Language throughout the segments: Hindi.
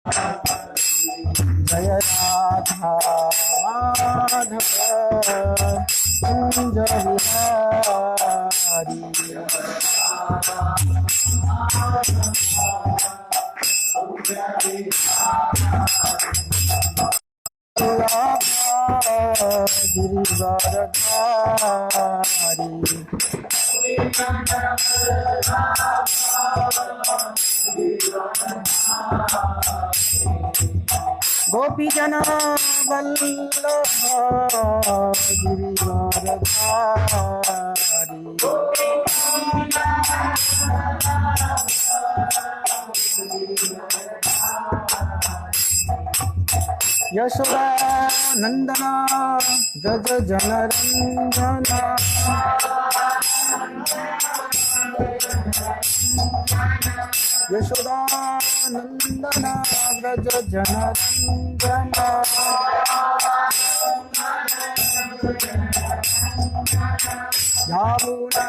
जय राधा माधव कुंज बिहारी। गिरिवरधारी गोपीजन वल्लभ गिरिवरधारी। यशोदा नंदन जज जनरंजन यशोदा नंदन व्रज जनरंजन यमुना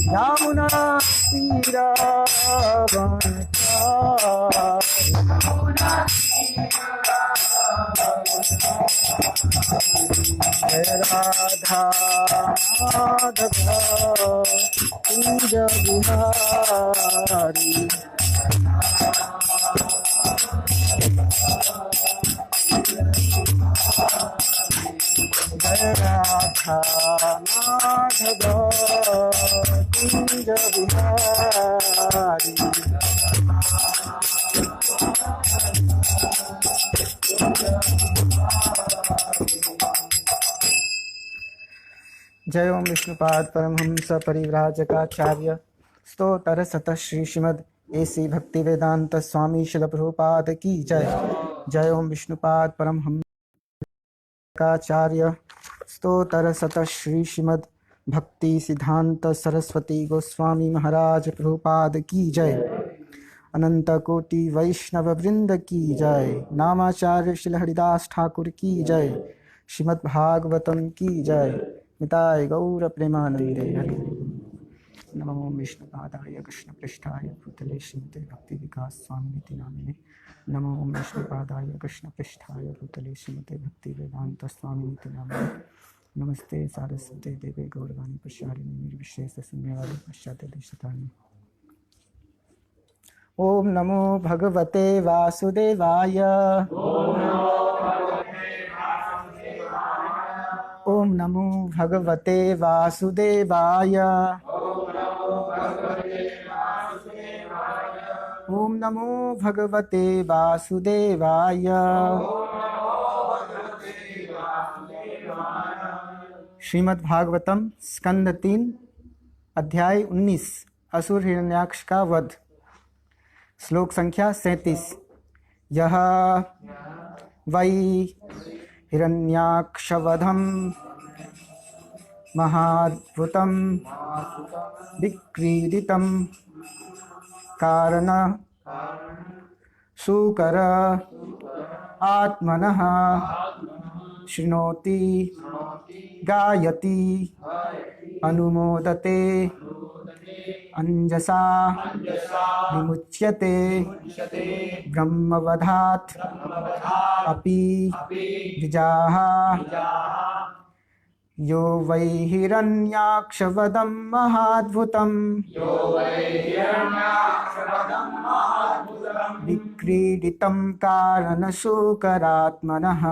तीरवनचारी यमुना जय राधा माधव कुंज बिहारी। जय राधा माधव कुंज बिहारी। जय ओम विष्णुपाद परमहंस परिव्राजकाचार्य स्तोत्र सतः श्री श्रीमद् एसी भक्ति वेदांत स्वामी शिल प्रभुपाद की जय। जय ओम विष्णुपाद परमहंस आचार्य स्तोत्र सतः श्री श्रीमद् भक्ति सिद्धांत सरस्वती गोस्वामी महाराज प्रभुपाद की जय। अनंत कोटि वैष्णव वृंद की जय। नामाचार्य श्री हरिदास ठाकुर की जय। श्रीमद् भागवतम की जय। निताय गौर प्रेमानंदे हरि। नमो विष्णुपादाय कृष्णपृष्ठाय भूतले श्रीमते भक्ति विकास स्वामिनिति नामिने। नमो विष्णुपादाय कृष्णपृष्ठाय भूतले श्रीमते भक्ति वेदांत स्वामिनिति नामिने। नमस्ते सारस्वते देवे गौरवाणी प्रचारिणे निर्विशेष शून्यवादी पश्चात देशतारिणे। ओम नमो भगवते वासुदेवाय। ओम नमो भगवते वासुदेवाय। ओम नमो भगवते वासुदेवाय। श्रीमद् भागवतम स्कंद 3 अध्याय 19 असुर हिरण्याक्ष का वध। श्लोक संख्या 37। यह वै हिरण्याक्षवधम महाद्भुतम विक्रीडितम कारण शूकर आत्मनः शृणोति गायति अनुमोदते अंजसा विमुच्यते ब्रह्मवधात् अपि द्विजाः। यो वै हिरण्याक्षवधं महाद्भुतं विक्रीडितं कारणशूकरात्मनः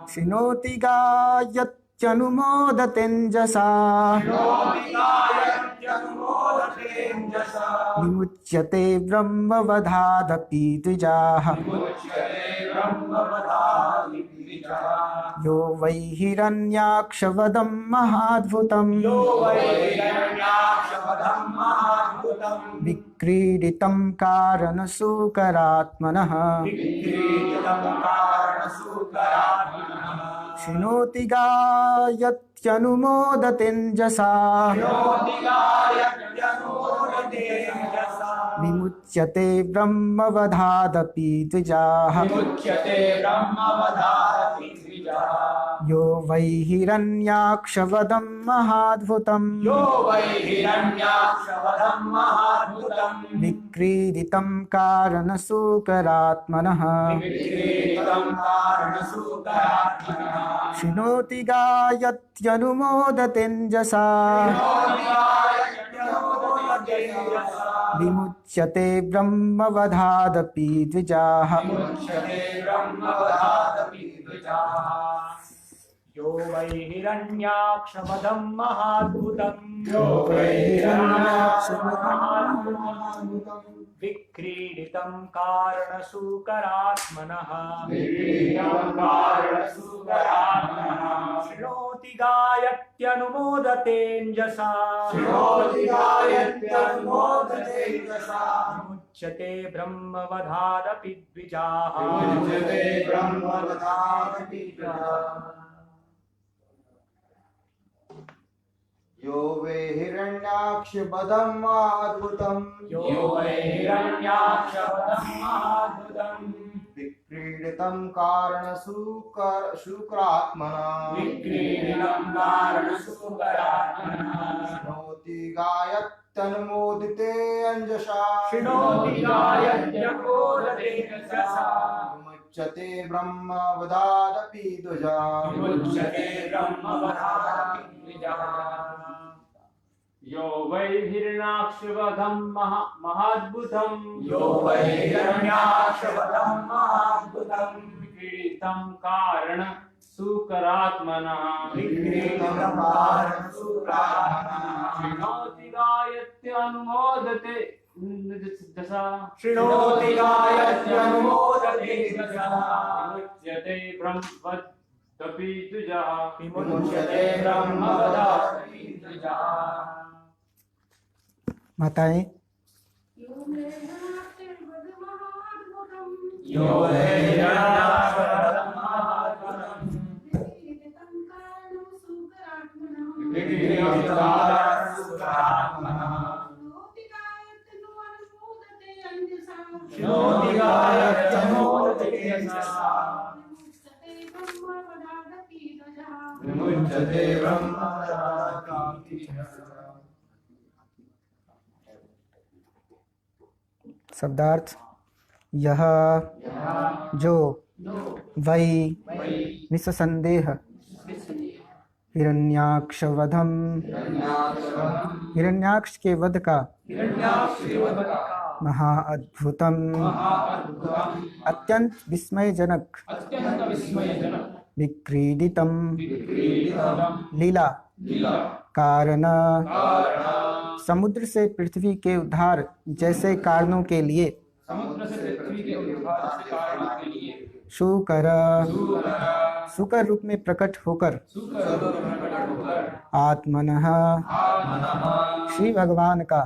शृणोति गायत्यनुमोदतेऽञ्जसा विमुच्यते ब्रह्मवधादपि द्विजाः। यो वै हिरण्याक्षवधं महाद्भुतं विक्रीडितं कारणशूकरात्मनः शृणोति गायत्यनुमोदतेऽञ्जसा विमुच्यते ब्रह्मवधादपि द्विजाः। यो वै हिरण्याक्षवदं महाद्भुतम् यो वै हिरण्याक्षवदं महाद्भुतम् विक्रीडितं कारणसूकरात्मनः विक्रीडितं कारणसूकरात्मनः शृणोति गायत्यनुमोदतेञ्जसा विमुच्यते ब्रह्मवधादपि द्विजाः यो वै हिरण्याक्षवदं महाद्भुतम् विक्रीडितं कारणसूकरात्मनः शृणोति गायत्यनुमोदतेञ्जसा विमुच्यते ब्रह्मवधादपि द्विजाः यो वै हिरण्याक्षवदं महाद्भुतम् यो वै हिरण्याक्षवदं महाद्भुतम् विक्रीडितं कारणसूकरात्मनः विक्रीडितं कारणसूकरात्मनः शृणोति गायत्यनुमोदिते अंजसा शृणोति गायत्यनुमोदतेञ्जसा विमुच्यते ब्रह्मवधादपि द्विजा विमुच्यते ब्रह्मवधादपि द्विजाः यो वै हिरण्याक्षवदं महाद्भुतम् यो वै हिरण्याक्षवदं महाद्भुतम् विक्रीडितं कारणसूकरात्मनः विक्रीडितं कारणसूकरात्मनः शृणोति गायत्यनुमोदते दशा शृणोति गायत्यनुमोदतेञ्जसा विमुच्यते ब्रह्मवदपि द्विजाः विमुच्यते ब्रह्मवधादपि द्विजाः माताएं यो वै हिरण्याक्षवदं महाद्भुतम् विक्रीडितं कारणसूकरात्मनः शृणोति गायत्यनुमोदतेञ्जसा विमुच्यते ब्रह्मवधादपि द्विजाः शब्दार्थ यह जो वै निसंदेह हिरण्याक्षवधम हिरण्याक्ष के वध का महाअद्भुतम अत्यंत विस्मयजनक विक्रीडितम लीला कारण समुद्र से पृथ्वी के उद्धार जैसे कारणों के लिए शुकर सुकर रूप में प्रकट होकर आत्मनः श्री भगवान का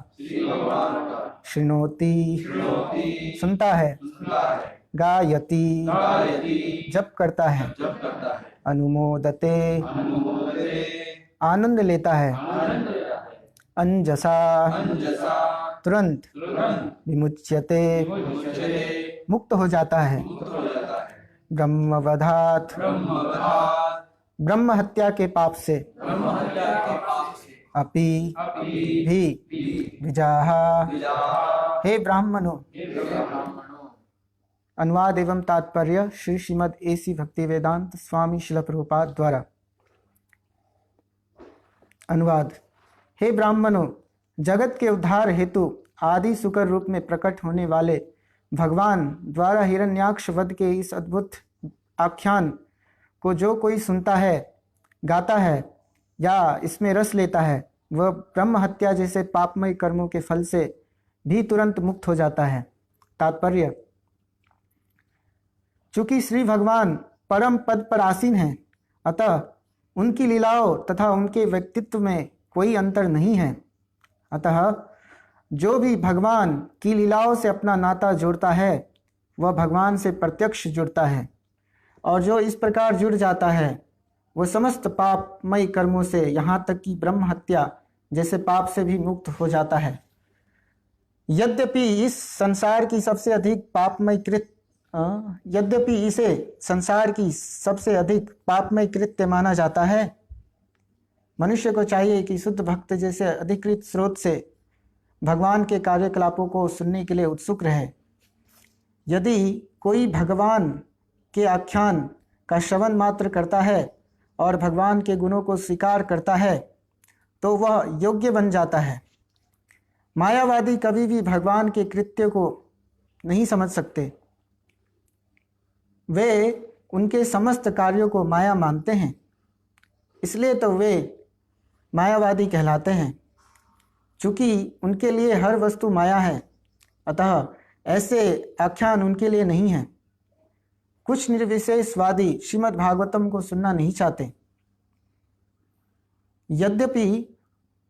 शृणोति सुनता है गायति जप करता है अनुमोदते आनंद लेता है अंजसा तुरंत विमुच्यते मुक्त हो जाता है ब्रह्मवधात ब्रह्म हत्या के पाप से अपि भी द्विजाः हे ब्राह्मणों। अनुवाद एवं तात्पर्य श्री श्रीमद् एसी भक्तिवेदांत स्वामी शिल प्रभुपाद द्वारा। अनुवाद। हे ब्राह्मणों, जगत के उद्धार हेतु आदि सुकर रूप में प्रकट होने वाले भगवान द्वारा हिरण्याक्ष वध के इस अद्भुत आख्यान को जो कोई सुनता है, गाता है या इसमें रस लेता है, वह ब्रह्म हत्या जैसे पापमय कर्मों के फल से भी तुरंत मुक्त हो जाता है। तात्पर्य। चूंकि श्री भगवान परम पद पर आसीन हैं, अतः उनकी लीलाओं तथा उनके व्यक्तित्व में कोई अंतर नहीं है। अतः जो भी भगवान की लीलाओं से अपना नाता जोड़ता है, वह भगवान से प्रत्यक्ष जुड़ता है, और जो इस प्रकार जुड़ जाता है, वह समस्त पापमय कर्मों से, यहाँ तक कि ब्रह्म हत्या जैसे पाप से भी मुक्त हो जाता है। यद्यपि इस संसार की सबसे अधिक पापमय कृत यद्यपि इसे संसार की सबसे अधिक पापमय कृत्य माना जाता है, मनुष्य को चाहिए कि शुद्ध भक्त जैसे अधिकृत स्रोत से भगवान के कार्यकलापों को सुनने के लिए उत्सुक रहे। यदि कोई भगवान के आख्यान का श्रवण मात्र करता है और भगवान के गुणों को स्वीकार करता है तो वह योग्य बन जाता है। मायावादी कभी भी भगवान के कृत्य को नहीं समझ सकते। वे उनके समस्त कार्यों को माया मानते हैं, इसलिए तो वे मायावादी कहलाते हैं। चूँकि उनके लिए हर वस्तु माया है, अतः ऐसे आख्यान उनके लिए नहीं है। कुछ निर्विशेषवादी श्रीमद् भागवतम को सुनना नहीं चाहते। यद्यपि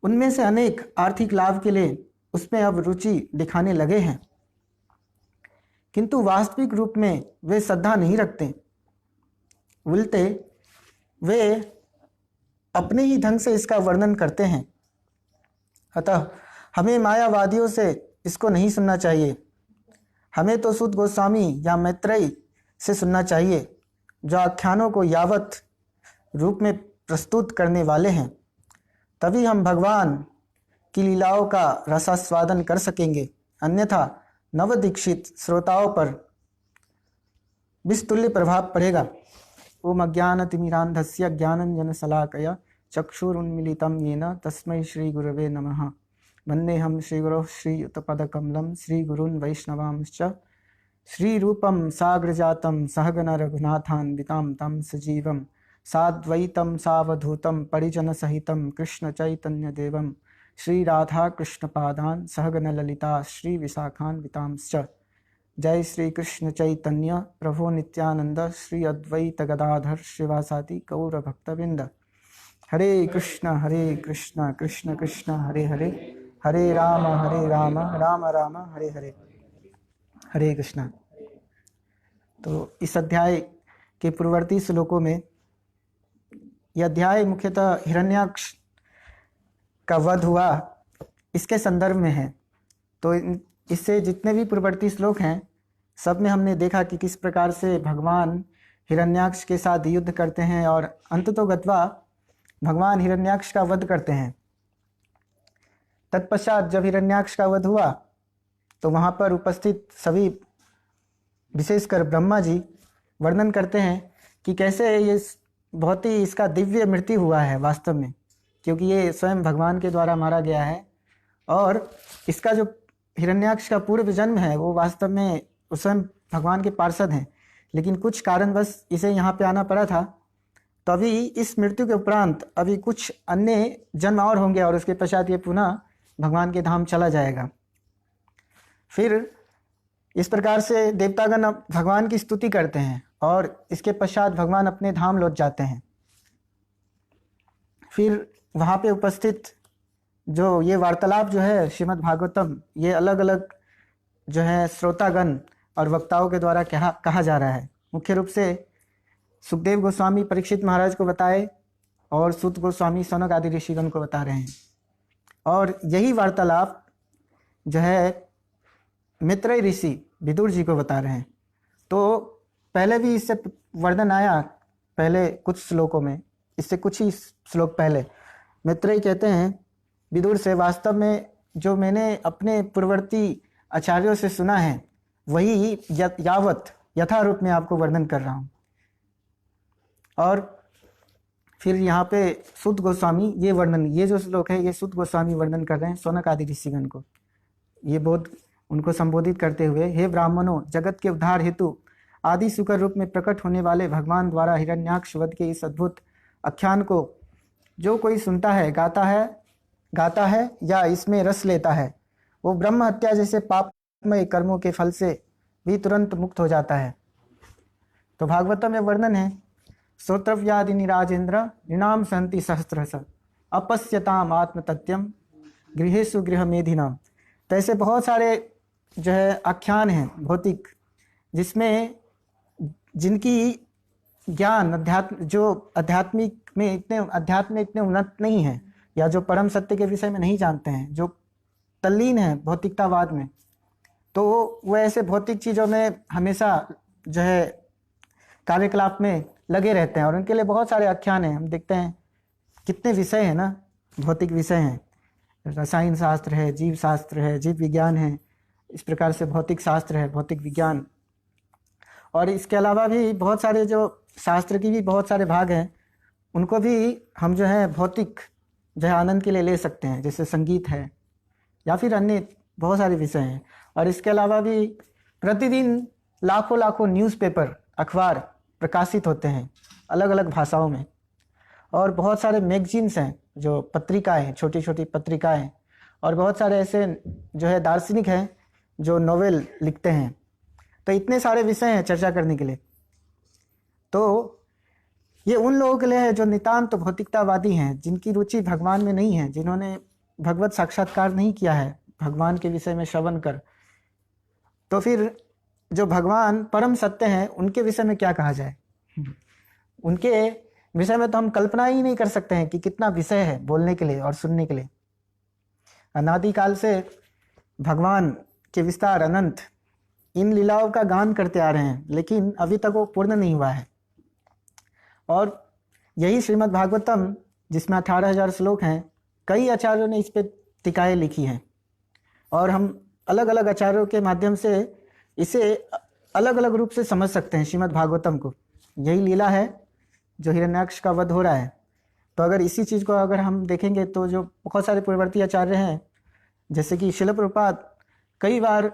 उनमें से अनेक आर्थिक लाभ के लिए उसमें अब रुचि दिखाने लगे हैं, किंतु वास्तविक रूप में वे श्रद्धा नहीं रखते। उल्टे वे अपने ही ढंग से इसका वर्णन करते हैं। अतः हमें मायावादियों से इसको नहीं सुनना चाहिए। हमें तो सूत गोस्वामी या मैत्रेयी से सुनना चाहिए, जो आख्यानों को यावत रूप में प्रस्तुत करने वाले हैं। तभी हम भगवान की लीलाओं का रसास्वादन कर सकेंगे, अन्यथा नवदीक्षित श्रोताओं पर विस्तुल्य प्रभाव पड़ेगा। ओम अज्ञानतिमिरान्धस्य ज्ञानाञ्जनशलाकया चक्षुरुन्मीलितं येन तस्मै श्रीगुरवे नमः। वन्देऽहं श्रीगुरोः श्रीयुतपदकमलं श्रीगुरून् वैष्णवांश्च श्रीरूपं साग्रजातं सहगण रघुनाथान्वितं तं सजीवं साद्वैतं सावधूतं परिजनसहितं कृष्णचैतन्यदेवं श्रीराधाकृष्णपादान् सहगण ललिता श्रीविशाखान्वितांश्च। जय श्री कृष्ण चैतन्य प्रभु नित्यानंद श्री अद्वैत गदाधर श्रीवासादि गौर भक्तवृंद। हरे कृष्ण कृष्ण कृष्ण हरे हरे, हरे राम राम राम हरे हरे। हरे कृष्णा। तो इस अध्याय के पूर्ववर्ती श्लोकों में यह अध्याय मुख्यतः हिरण्याक्ष का वध हुआ इसके संदर्भ में है। तो इससे जितने भी पूर्ववर्ती श्लोक हैं सब में हमने देखा कि किस प्रकार से भगवान हिरण्याक्ष के साथ युद्ध करते हैं और अंततोगत्वा भगवान हिरण्याक्ष का वध करते हैं। तत्पश्चात जब हिरण्याक्ष का वध हुआ तो वहाँ पर उपस्थित सभी विशेषकर ब्रह्मा जी वर्णन करते हैं कि कैसे ये बहुत ही इसका दिव्य मृत्यु हुआ है वास्तव में, क्योंकि ये स्वयं भगवान के द्वारा मारा गया है। और इसका जो हिरण्याक्ष का पूर्व जन्म है वो वास्तव में स्वयं भगवान के पार्षद हैं, लेकिन कुछ कारणवश इसे यहाँ पे आना पड़ा था। तो अभी इस मृत्यु के उपरांत अभी कुछ अन्य जन्म और होंगे और उसके पश्चात ये पुनः भगवान के धाम चला जाएगा। फिर इस प्रकार से देवतागण भगवान की स्तुति करते हैं और इसके पश्चात भगवान अपने धाम लौट जाते हैं। फिर वहाँ पे उपस्थित जो ये वार्तालाप जो है श्रीमद् भागवतम, ये अलग अलग जो है श्रोतागण और वक्ताओं के द्वारा कहा जा रहा है। मुख्य रूप से सुखदेव गोस्वामी परीक्षित महाराज को बताए और सूत गोस्वामी सनक आदि ऋषिगण को बता रहे हैं। और यही वार्तालाप जो है मैत्रेय ऋषि विदुर जी को बता रहे हैं। तो पहले भी इससे वर्णन आया, पहले कुछ श्लोकों में, इससे कुछ ही श्लोक पहले मैत्रेय कहते हैं विदुर से, वास्तव में जो मैंने अपने पूर्ववर्ती आचार्यों से सुना है वही यावत यथारूप में आपको वर्णन कर रहा हूँ। और फिर यहाँ पे सूत गोस्वामी ये वर्णन, ये जो श्लोक है ये सूत गोस्वामी वर्णन कर रहे हैं सौनक आदि ऋषिगण को। ये बहुत उनको संबोधित करते हुए, हे ब्राह्मणों, जगत के उद्धार हेतु आदि सुकर रूप में प्रकट होने वाले भगवान द्वारा हिरण्याक्ष वध के इस अद्भुत आख्यान को जो कोई सुनता है, गाता है या इसमें रस लेता है, वो ब्रह्म हत्या जैसे पापमय कर्मों के फल से भी तुरंत मुक्त हो जाता है। तो भागवतम में वर्णन है, श्रोत्रव्यादि निराजेन्द्र निनाम संति सहस्त्रश अपश्यताम आत्मतत्यम गृहेषु गृह मेधिनाम। तो ऐसे बहुत सारे जो है आख्यान हैं भौतिक, जिसमें जिनकी ज्ञान अध्यात्म में इतने उन्नत नहीं है, या जो परम सत्य के विषय में नहीं जानते हैं, जो तल्लीन है भौतिकतावाद में, तो वो ऐसे भौतिक चीज़ों में हमेशा जो है कार्यकलाप में लगे रहते हैं और उनके लिए बहुत सारे आख्यान हैं। हम देखते हैं कितने विषय हैं ना, भौतिक विषय हैं, रसायन शास्त्र है, जीव शास्त्र है, जीव विज्ञान है, इस प्रकार से भौतिक शास्त्र है, भौतिक विज्ञान, और इसके अलावा भी बहुत सारे जो शास्त्र की भी बहुत सारे भाग हैं, उनको भी हम जो है भौतिक जो है आनंद के लिए ले सकते हैं, जैसे संगीत है या फिर अन्य बहुत सारे विषय हैं। और इसके अलावा भी प्रतिदिन लाखों लाखों न्यूज़पेपर, अखबार प्रकाशित होते हैं अलग अलग भाषाओं में, और बहुत सारे मैगजीन्स हैं, जो पत्रिकाएं हैं, छोटी छोटी पत्रिकाएं, और बहुत सारे ऐसे जो है दार्शनिक हैं जो नोवेल लिखते हैं। तो इतने सारे विषय हैं चर्चा करने के लिए। तो ये उन लोगों के लिए है जो नितांत भौतिकतावादी हैं, जिनकी रुचि भगवान में नहीं है, जिन्होंने भगवत साक्षात्कार नहीं किया है भगवान के विषय में श्रवण कर। तो फिर जो भगवान परम सत्य हैं उनके विषय में क्या कहा जाए। उनके विषय में तो हम कल्पना ही नहीं कर सकते हैं कि कितना विषय है बोलने के लिए और सुनने के लिए। अनादिकाल से भगवान के विस्तार अनंत, इन लीलाओं का गान करते आ रहे हैं, लेकिन अभी तक वो पूर्ण नहीं हुआ है। और यही श्रीमद् भागवतम, जिसमें 18,000 श्लोक हैं, कई आचार्यों ने इस पे टीकाएं लिखी हैं, और हम अलग अलग आचार्यों के माध्यम से इसे अलग अलग रूप से समझ सकते हैं श्रीमद् भागवतम को। यही लीला है जो हिरण्याक्ष का वध हो रहा है। तो अगर इसी चीज़ को अगर हम देखेंगे तो जो बहुत सारे पूर्ववर्ती आचार्य हैं, जैसे कि शिल प्रभुपाद कई बार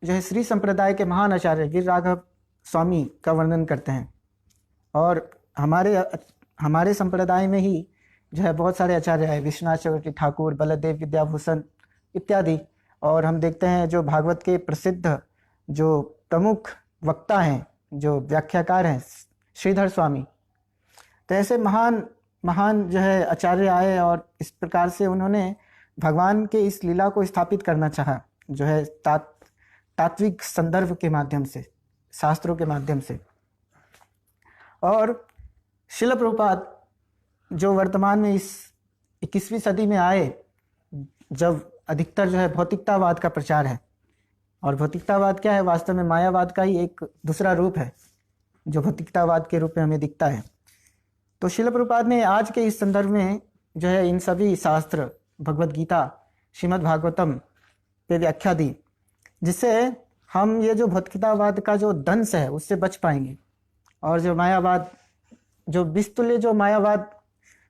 जो है श्री संप्रदाय के महान आचार्य गिर राघव स्वामी का वर्णन करते हैं, और हमारे संप्रदाय में ही जो है बहुत सारे आचार्य हैं, विश्वनाथ चक्रवर्ती ठाकुर, बलदेव विद्याभूषण इत्यादि। और हम देखते हैं जो भागवत के प्रसिद्ध जो प्रमुख वक्ता हैं, जो व्याख्याकार हैं, श्रीधर स्वामी। तो ऐसे महान महान जो है आचार्य आए, और इस प्रकार से उन्होंने भगवान के इस लीला को स्थापित करना चाहा, जो है तात्विक संदर्भ के माध्यम से, शास्त्रों के माध्यम से। और शिल प्रभुपाद जो वर्तमान में इस 21वीं सदी में आए, जब अधिकतर जो है भौतिकतावाद का प्रचार है, और भौतिकतावाद क्या है, वास्तव में मायावाद का ही एक दूसरा रूप है जो भौतिकतावाद के रूप में हमें दिखता है। तो शिल प्रभुपाद ने आज के इस संदर्भ में जो है इन सभी शास्त्र, भगवद गीता, श्रीमद् भागवतम पे व्याख्या दी, जिससे हम ये जो भौतिकतावाद का जो दंश है उससे बच पाएंगे, और जो मायावाद, जो विस्तुल्य जो मायावाद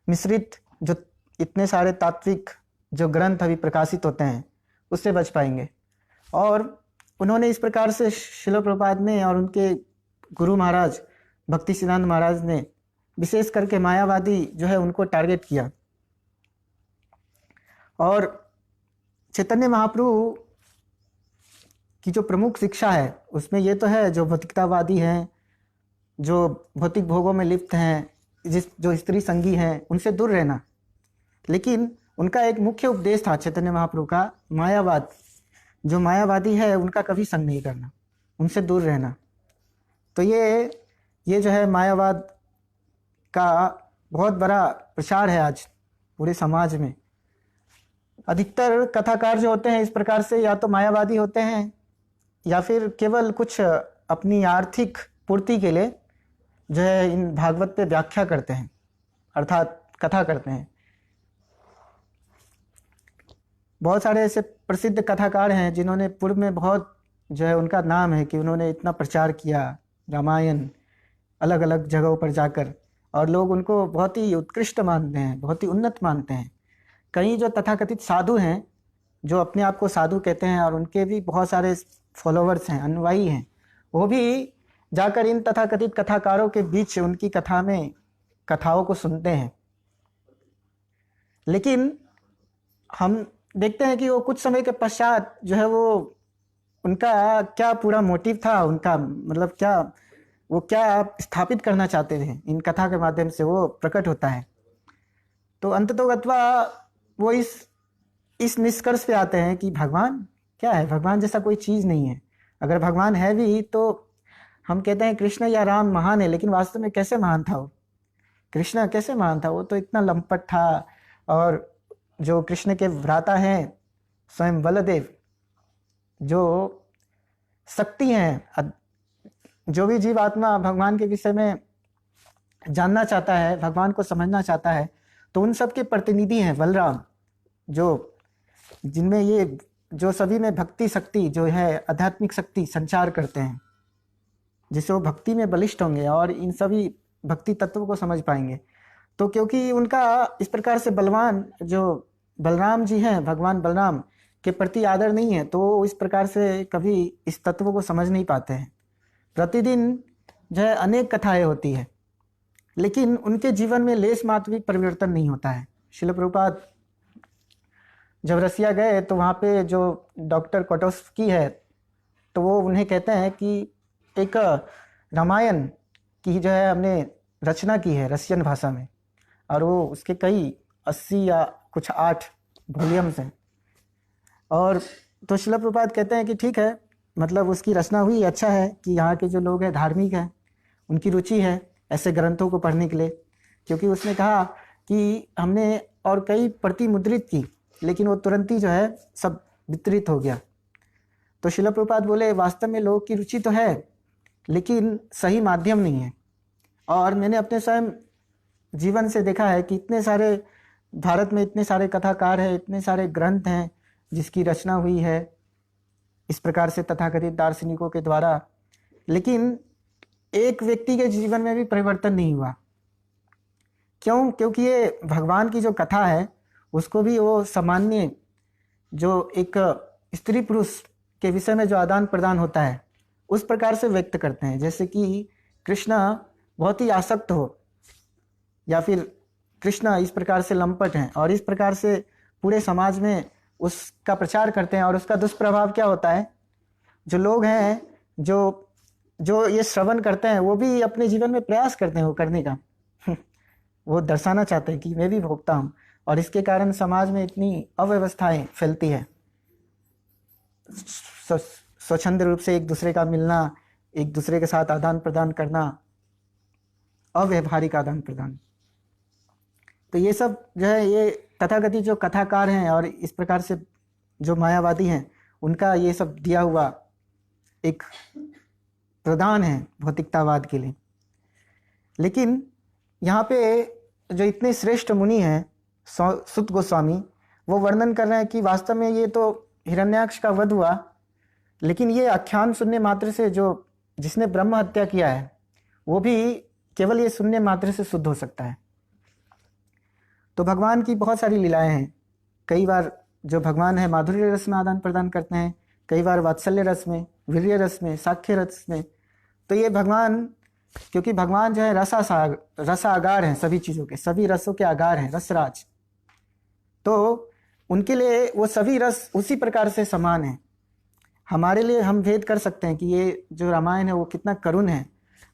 मिश्रित जो इतने सारे तात्विक जो ग्रंथ अभी प्रकाशित होते हैं, उससे बच पाएंगे। और उन्होंने इस प्रकार से शिल प्रभुपाद ने और उनके गुरु महाराज भक्ति सिद्धांत महाराज ने विशेष करके मायावादी जो है उनको टारगेट किया। और चैतन्य महाप्रभु की जो प्रमुख शिक्षा है उसमें ये तो है, जो भौतिकतावादी हैं, जो भौतिक भोगों में लिप्त हैं, जो स्त्री संगी हैं, उनसे दूर रहना। लेकिन उनका एक मुख्य उपदेश था चैतन्य महाप्रभु का, मायावाद, जो मायावादी है उनका कभी संग नहीं करना, उनसे दूर रहना। तो ये जो है मायावाद का बहुत बड़ा प्रचार है आज पूरे समाज में। अधिकतर कथाकार जो होते हैं इस प्रकार से या तो मायावादी होते हैं, या फिर केवल कुछ अपनी आर्थिक पूर्ति के लिए जो है इन भागवत पे व्याख्या करते हैं, अर्थात कथा करते हैं। बहुत सारे ऐसे प्रसिद्ध कथाकार हैं जिन्होंने पूर्व में बहुत जो है उनका नाम है कि उन्होंने इतना प्रचार किया रामायण अलग अलग जगहों पर जाकर, और लोग उनको बहुत ही उत्कृष्ट मानते हैं, बहुत ही उन्नत मानते हैं। कई जो तथाकथित साधु हैं, जो अपने आप को साधु कहते हैं, और उनके भी बहुत सारे फॉलोवर्स हैं, अनुयायी हैं, वो भी जाकर इन तथाकथित कथाकारों के बीच उनकी कथा में कथाओं को सुनते हैं। लेकिन हम देखते हैं कि वो कुछ समय के पश्चात जो है वो उनका क्या पूरा मोटिव था, उनका मतलब क्या, वो क्या स्थापित करना चाहते थे इन कथा के माध्यम से, वो प्रकट होता है। तो अंततोगत्वा वो इस निष्कर्ष पे आते हैं कि भगवान क्या है, भगवान जैसा कोई चीज़ नहीं है। अगर भगवान है भी तो हम कहते हैं कृष्ण या राम महान है, लेकिन वास्तव में कैसे महान था वो, कृष्ण कैसे महान था, वो तो इतना लंपट था। और जो कृष्ण के भ्राता हैं स्वयं बलदेव, जो शक्ति हैं जो भी जीव आत्मा भगवान के विषय में जानना चाहता है, भगवान को समझना चाहता है, तो उन सब के प्रतिनिधि हैं बलराम, जो जिनमें ये जो सभी में भक्ति शक्ति जो है, आध्यात्मिक शक्ति संचार करते हैं, जिससे वो भक्ति में बलिष्ठ होंगे और इन सभी भक्ति तत्वों को समझ पाएंगे। तो क्योंकि उनका इस प्रकार से बलवान जो बलराम जी हैं, भगवान बलराम के प्रति आदर नहीं है, तो वो इस प्रकार से कभी इस तत्व को समझ नहीं पाते हैं। प्रतिदिन जो है अनेक कथाएं होती है, लेकिन उनके जीवन में लेश मात्र भी परिवर्तन नहीं होता है। श्रील प्रभुपाद जब रसिया गए तो वहाँ पे जो डॉक्टर कोटोस्की है, तो वो उन्हें कहते हैं कि एक रामायण की जो है हमने रचना की है रसियन भाषा में, और वो उसके कई 80 या कुछ 8 वॉल्यूम्स हैं। और तो श्रील प्रभुपाद कहते हैं कि ठीक है, मतलब उसकी रचना हुई, अच्छा है कि यहाँ के जो लोग हैं धार्मिक हैं, उनकी रुचि है ऐसे ग्रंथों को पढ़ने के लिए, क्योंकि उसने कहा कि हमने और कई प्रति मुद्रित की, लेकिन वो तुरंत ही जो है सब वितरित हो गया। तो श्रील प्रभुपाद बोले वास्तव में लोगों की रुचि तो है, लेकिन सही माध्यम नहीं है। और मैंने अपने स्वयं जीवन से देखा है कि इतने सारे भारत में इतने सारे कथाकार हैं, इतने सारे ग्रंथ हैं जिसकी रचना हुई है इस प्रकार से तथाकथित दार्शनिकों के द्वारा, लेकिन एक व्यक्ति के जीवन में भी परिवर्तन नहीं हुआ। क्यों? क्योंकि ये भगवान की जो कथा है उसको भी वो सामान्य जो एक स्त्री पुरुष के विषय में जो आदान प्रदान होता है उस प्रकार से व्यक्त करते हैं, जैसे कि कृष्ण बहुत ही आसक्त हो, या फिर कृष्ण इस प्रकार से लंपट हैं, और इस प्रकार से पूरे समाज में उसका प्रचार करते हैं। और उसका दुष्प्रभाव क्या होता है, जो लोग हैं जो ये श्रवण करते हैं वो भी अपने जीवन में प्रयास करते हैं वो करने का वो दर्शाना चाहते हैं कि मैं भी भोगता हूँ, और इसके कारण समाज में इतनी अव्यवस्थाएं फैलती है। स्वच्छंद रूप से एक दूसरे का मिलना, एक दूसरे के साथ आदान प्रदान करना, अव्यवहारिक आदान प्रदान, तो ये सब जो है ये तथाकथित जो कथाकार हैं और इस प्रकार से जो मायावादी हैं उनका ये सब दिया हुआ एक प्रदान है भौतिकतावाद के लिए। लेकिन यहाँ पे जो इतने श्रेष्ठ मुनि हैं सुत गोस्वामी, वो वर्णन कर रहे हैं कि वास्तव में ये तो हिरण्याक्ष का वध हुआ, लेकिन ये आख्यान सुनने मात्र से जो जिसने ब्रह्म हत्या किया है वो भी केवल ये सुनने मात्र से शुद्ध हो सकता है। तो भगवान की बहुत सारी लीलाएं हैं। कई बार जो भगवान है माधुर्य रस में आदान प्रदान करते हैं, कई बार वात्सल्य रस में, वीर्य रस में, साख्य रस में। तो ये भगवान, क्योंकि भगवान जो है रसागार हैं, सभी चीज़ों के, सभी रसों के आगार हैं, रसराज, तो उनके लिए वो सभी रस उसी प्रकार से समान हैं। हमारे लिए हम भेद कर सकते हैं कि ये जो रामायण है वो कितना करुण है,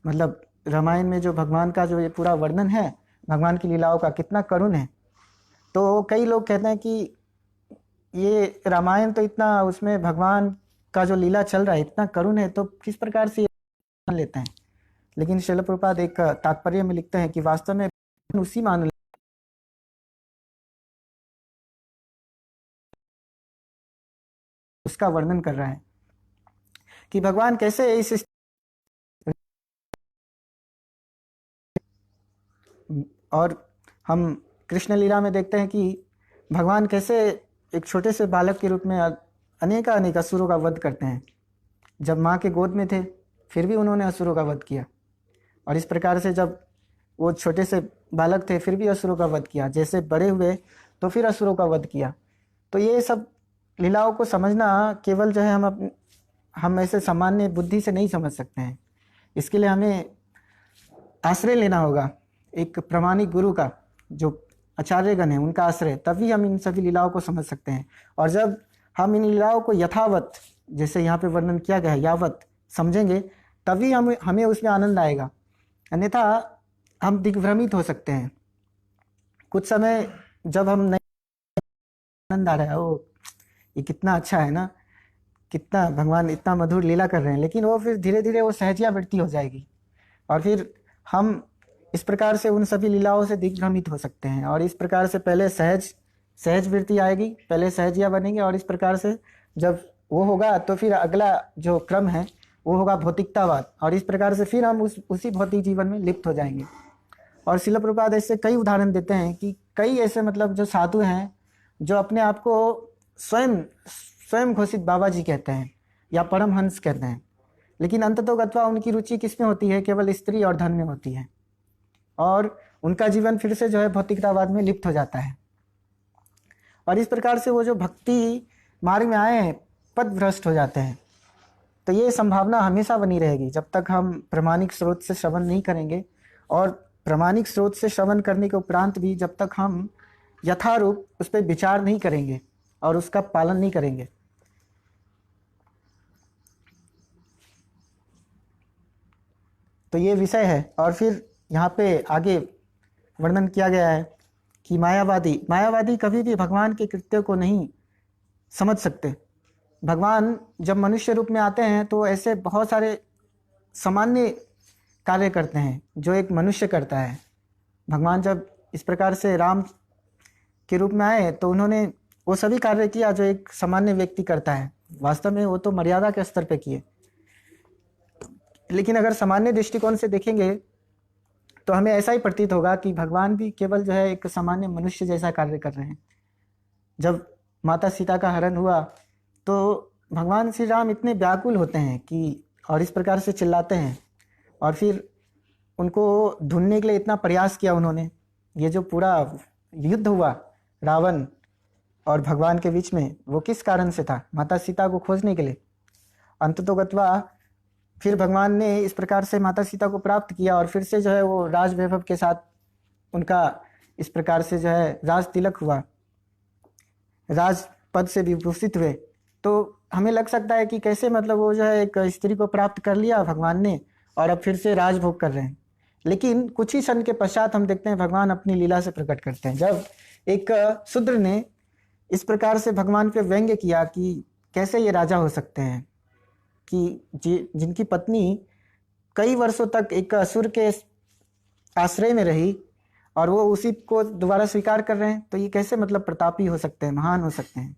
मतलब रामायण में जो भगवान का जो ये पूरा वर्णन है भगवान की लीलाओं का कितना करुण है। तो कई लोग कहते हैं कि ये रामायण तो इतना, उसमें भगवान का जो लीला चल रहा है इतना करुण है, तो किस प्रकार से मान लेते हैं। लेकिन श्रील प्रभुपाद एक तात्पर्य में लिखते हैं कि वास्तव में उसी मान उसका वर्णन कर रहा है कि भगवान कैसे इस और हम कृष्ण लीला में देखते हैं कि भगवान कैसे एक छोटे से बालक के रूप में अनेक असुरों का वध करते हैं। जब माँ के गोद में थे फिर भी उन्होंने असुरों का वध किया, और इस प्रकार से जब वो छोटे से बालक थे फिर भी असुरों का वध किया, जैसे बड़े हुए तो फिर असुरों का वध किया। तो ये सब लीलाओं को समझना केवल जो है हम ऐसे सामान्य बुद्धि से नहीं समझ सकते हैं। इसके लिए हमें आश्रय लेना होगा एक प्रामाणिक गुरु का, जो आचार्यगण हैं उनका आश्रय, तभी हम इन सभी लीलाओं को समझ सकते हैं। और जब हम इन लीलाओं को यथावत, जैसे यहाँ पे वर्णन किया गया है, यावत समझेंगे तभी हमें उसमें आनंद आएगा, अन्यथा हम दिग्भ्रमित हो सकते हैं। कुछ समय जब हम नहीं आनंद आ रहा है, ओ ये कितना अच्छा है ना, कितना भगवान इतना मधुर लीला कर रहे हैं, लेकिन वो फिर धीरे धीरे वो सहजिया वृत्ति हो जाएगी और फिर हम इस प्रकार से उन सभी लीलाओं से दिग्भ्रमित हो सकते हैं। और इस प्रकार से पहले सहज वृत्ति आएगी, पहले सहजिया बनेंगे, और इस प्रकार से जब वो होगा तो फिर अगला जो क्रम है वो होगा भौतिकतावाद, और इस प्रकार से फिर हम उसी भौतिक जीवन में लिप्त हो जाएंगे। और श्रील प्रभुपाद ऐसे कई उदाहरण देते हैं कि कई ऐसे मतलब जो साधु हैं जो अपने आप को स्वयं घोषित बाबा जी कहते हैं या परमहंस कहते हैं, लेकिन अंततोगत्वा उनकी रुचि किस में होती है? केवल स्त्री और धन में होती है, और उनका जीवन फिर से जो है भौतिकतावाद में लिप्त हो जाता है। और इस प्रकार से वो जो भक्ति मार्ग में आए हैं पद भ्रष्ट हो जाते हैं। तो ये संभावना हमेशा बनी रहेगी जब तक हम प्रामाणिक स्रोत से श्रवण नहीं करेंगे, और प्रामाणिक स्रोत से श्रवण करने के उपरांत भी जब तक हम यथारूप उस पर विचार नहीं करेंगे और उसका पालन नहीं करेंगे। तो ये विषय है। और फिर यहाँ पे आगे वर्णन किया गया है कि मायावादी कभी भी भगवान के कृत्य को नहीं समझ सकते। भगवान जब मनुष्य रूप में आते हैं तो ऐसे बहुत सारे सामान्य कार्य करते हैं जो एक मनुष्य करता है। भगवान जब इस प्रकार से राम के रूप में आए तो उन्होंने वो सभी कार्य किया जो एक सामान्य व्यक्ति करता है। वास्तव में वो तो मर्यादा के स्तर पे किए, लेकिन अगर सामान्य दृष्टिकोण से देखेंगे तो हमें ऐसा ही प्रतीत होगा कि भगवान भी केवल जो है एक सामान्य मनुष्य जैसा कार्य कर रहे हैं। जब माता सीता का हरण हुआ तो भगवान श्री राम इतने व्याकुल होते हैं कि और इस प्रकार से चिल्लाते हैं, और फिर उनको ढूंढने के लिए इतना प्रयास किया उन्होंने। ये जो पूरा युद्ध हुआ रावण और भगवान के बीच में, वो किस कारण से था? माता सीता को खोजने के लिए। अंततोगत्वा फिर भगवान ने इस प्रकार से माता सीता को प्राप्त किया, और फिर से जो है वो राज वैभव के साथ उनका इस प्रकार से जो है राज तिलक हुआ, राज पद से विभूषित हुए। तो हमें लग सकता है कि कैसे मतलब वो जो है एक स्त्री को प्राप्त कर लिया भगवान ने और अब फिर से राजभोग कर रहे हैं। लेकिन कुछ ही क्षण के पश्चात हम देखते हैं भगवान अपनी लीला से प्रकट करते हैं। जब एक शूद्र ने इस प्रकार से भगवान पे व्यंग्य किया कि कैसे ये राजा हो सकते हैं कि जिनकी पत्नी कई वर्षों तक एक असुर के आश्रय में रही और वो उसी को दोबारा स्वीकार कर रहे हैं, तो ये कैसे मतलब प्रतापी हो सकते हैं, महान हो सकते हैं।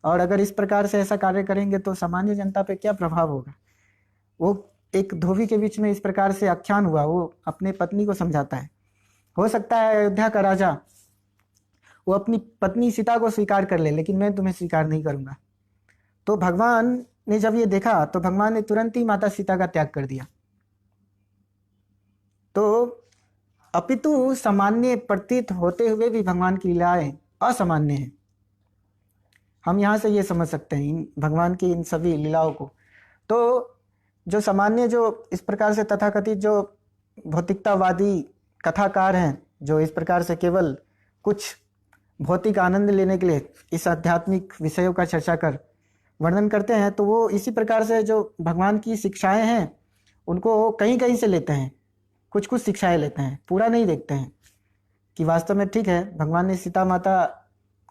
और अगर इस प्रकार से ऐसा कार्य करेंगे तो सामान्य जनता पे क्या प्रभाव होगा। वो एक धोबी के बीच में इस प्रकार से आख्यान हुआ, वो अपने पत्नी को समझाता है। हो सकता है अयोध्या का राजा वो अपनी पत्नी सीता को स्वीकार कर ले, लेकिन मैं तुम्हें स्वीकार नहीं करूंगा। तो भगवान ने जब ये देखा तो भगवान ने तुरंत ही माता सीता का त्याग कर दिया। तो अपितु सामान्य प्रतीत होते हुए भी भगवान की लीलाएं असामान्य हैं। हम यहाँ से ये समझ सकते हैं भगवान की इन सभी लीलाओं को। तो जो सामान्य जो इस प्रकार से तथाकथित जो भौतिकतावादी कथाकार हैं, जो इस प्रकार से केवल कुछ भौतिक आनंद लेने के लिए इस आध्यात्मिक विषयों का चर्चा कर वर्णन करते हैं, तो वो इसी प्रकार से जो भगवान की शिक्षाएं हैं उनको कहीं कहीं से लेते हैं, कुछ कुछ शिक्षाएं लेते हैं, पूरा नहीं देखते हैं कि वास्तव में ठीक है भगवान ने सीता माता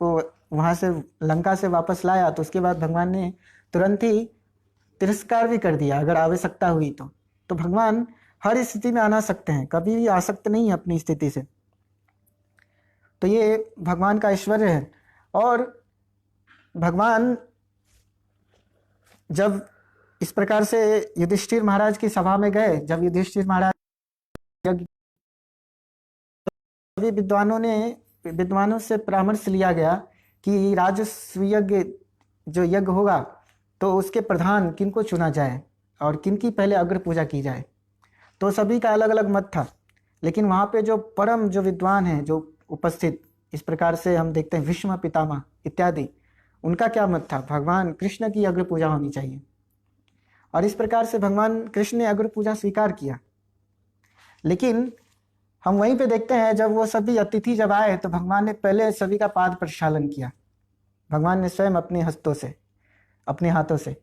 को वहाँ से लंका से वापस लाया, तो उसके बाद भगवान ने तुरंत ही तिरस्कार भी कर दिया अगर आवश्यकता हुई तो भगवान हर स्थिति में आना सकते हैं, कभी भी आसक्त नहीं है अपनी स्थिति से। तो ये भगवान का ऐश्वर्य है। और भगवान जब इस प्रकार से युधिष्ठिर महाराज की सभा में गए, जब युधिष्ठिर महाराज सभी विद्वानों से परामर्श लिया गया कि राजस्व यज्ञ जो यज्ञ होगा तो उसके प्रधान किनको चुना जाए और किनकी पहले अग्र पूजा की जाए। तो सभी का अलग अलग मत था, लेकिन वहाँ पे जो परम जो विद्वान हैं जो उपस्थित, इस प्रकार से हम देखते हैं भीष्म पितामह इत्यादि, उनका क्या मत था? भगवान कृष्ण की अग्र पूजा होनी चाहिए। और इस प्रकार से भगवान कृष्ण ने अग्र पूजा स्वीकार किया। लेकिन हम वहीं पे देखते हैं जब वो सभी अतिथि जब आए तो भगवान ने पहले सभी का पाद प्रक्षालन किया, भगवान ने स्वयं अपने हस्तों से, अपने हाथों से।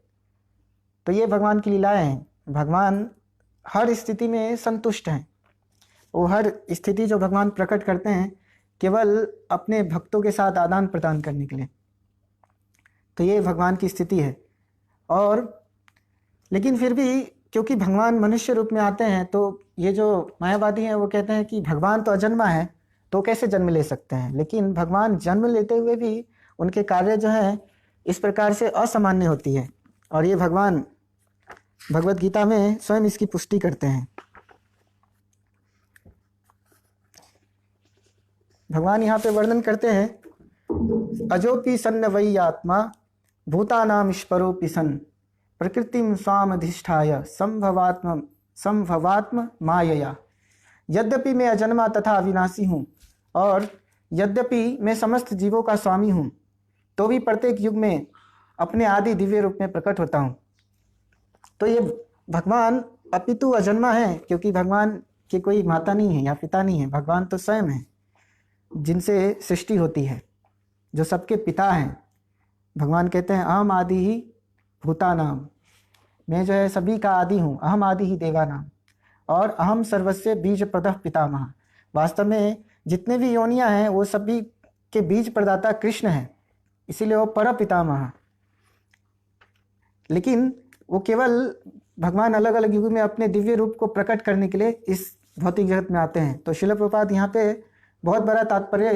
तो ये भगवान की लीलाएं हैं। भगवान हर स्थिति में संतुष्ट हैं। वो हर स्थिति जो भगवान प्रकट करते हैं केवल अपने भक्तों के साथ आदान प्रदान करने के लिए। तो ये भगवान की स्थिति है। और लेकिन फिर भी क्योंकि भगवान मनुष्य रूप में आते हैं तो ये जो मायावादी हैं वो कहते हैं कि भगवान तो अजन्मा है तो कैसे जन्म ले सकते हैं। लेकिन भगवान जन्म लेते हुए भी उनके कार्य जो है इस प्रकार से असामान्य होती है। और ये भगवान भगवत गीता में स्वयं इसकी पुष्टि करते हैं। भगवान यहाँ पे वर्णन करते हैं, अजोपि सन्न वै आत्मा भूतानाम ईश्वरोपि सन प्रकृतिम स्वामधिष्ठाय संभवात्म मायया। यद्यपि मैं अजन्मा तथा अविनाशी हूँ और यद्यपि मैं समस्त जीवों का स्वामी हूँ, तो भी प्रत्येक युग में अपने आदि दिव्य रूप में प्रकट होता हूँ। तो ये भगवान अपितु अजन्मा है, क्योंकि भगवान की कोई माता नहीं है या पिता नहीं है। भगवान तो स्वयं है, जिनसे सृष्टि होती है, जो सबके पिता हैं। भगवान कहते हैं अहम आदि ही भूतानाम, मैं जो है सभी का आदि हूँ। अहम आदि ही देवानाम और अहम सर्वस्य बीज प्रदः पितामह। वास्तव में जितने भी योनियां हैं वो सभी के बीज प्रदाता कृष्ण हैं, इसीलिए वो पर पितामह। लेकिन वो केवल भगवान अलग अलग युग में अपने दिव्य रूप को प्रकट करने के लिए इस भौतिक जगत में आते हैं। तो श्रील प्रभुपाद यहाँ पे बहुत बड़ा तात्पर्य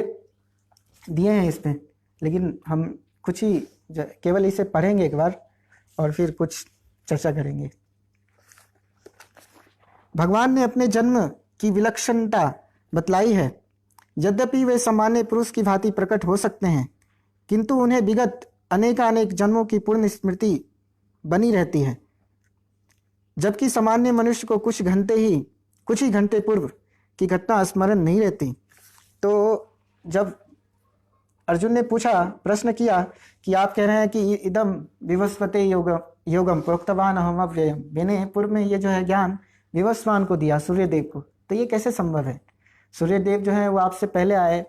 दिए हैं इसमें, लेकिन हम कुछ ही केवल इसे पढ़ेंगे एक बार और फिर कुछ चर्चा करेंगे। भगवान ने अपने जन्म की विलक्षणता बतलाई है। यद्यपि वे सामान्य पुरुष की भांति प्रकट हो सकते हैं, किंतु उन्हें विगत अनेकानेक जन्मों की पूर्ण स्मृति बनी रहती है, जबकि सामान्य मनुष्य को कुछ ही घंटे पूर्व की घटना स्मरण नहीं रहती। तो जब अर्जुन ने प्रश्न किया कि आप कह रहे हैं कि इदम विवस्वते योगम प्रोक्तवान अहम अव्ययम, मैंने पूर्व में ये जो है ज्ञान विवस्वान को दिया, सूर्यदेव को, तो ये कैसे संभव है? सूर्यदेव जो है वो आपसे पहले आए।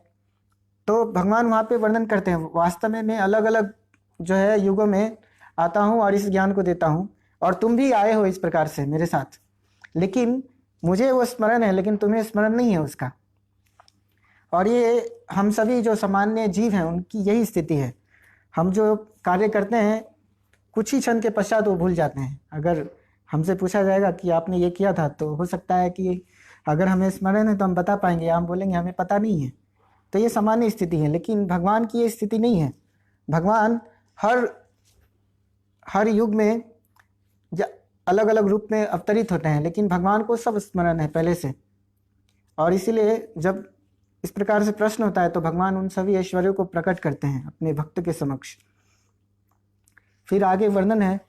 तो भगवान वहाँ पे वर्णन करते हैं, वास्तव में मैं अलग अलग जो है युगों में आता हूँ और इस ज्ञान को देता हूँ, और तुम भी आए हो इस प्रकार से मेरे साथ, लेकिन मुझे वो स्मरण है, लेकिन तुम्हें स्मरण नहीं है उसका। और ये हम सभी जो सामान्य जीव हैं उनकी यही स्थिति है। हम जो कार्य करते हैं कुछ ही क्षण के पश्चात वो भूल जाते हैं। अगर हमसे पूछा जाएगा कि आपने ये किया था, तो हो सकता है कि अगर हमें स्मरण है तो हम बता पाएंगे, हम बोलेंगे हमें पता नहीं है। तो ये सामान्य स्थिति है, लेकिन भगवान की ये स्थिति नहीं है। भगवान हर युग में अलग अलग रूप में अवतरित होते हैं, लेकिन भगवान को सब स्मरण है पहले से। और इसीलिए जब इस प्रकार से प्रश्न होता है तो भगवान उन सभी ऐश्वर्यों को प्रकट करते हैं अपने भक्त के समक्ष। फिर आगे वर्णन है,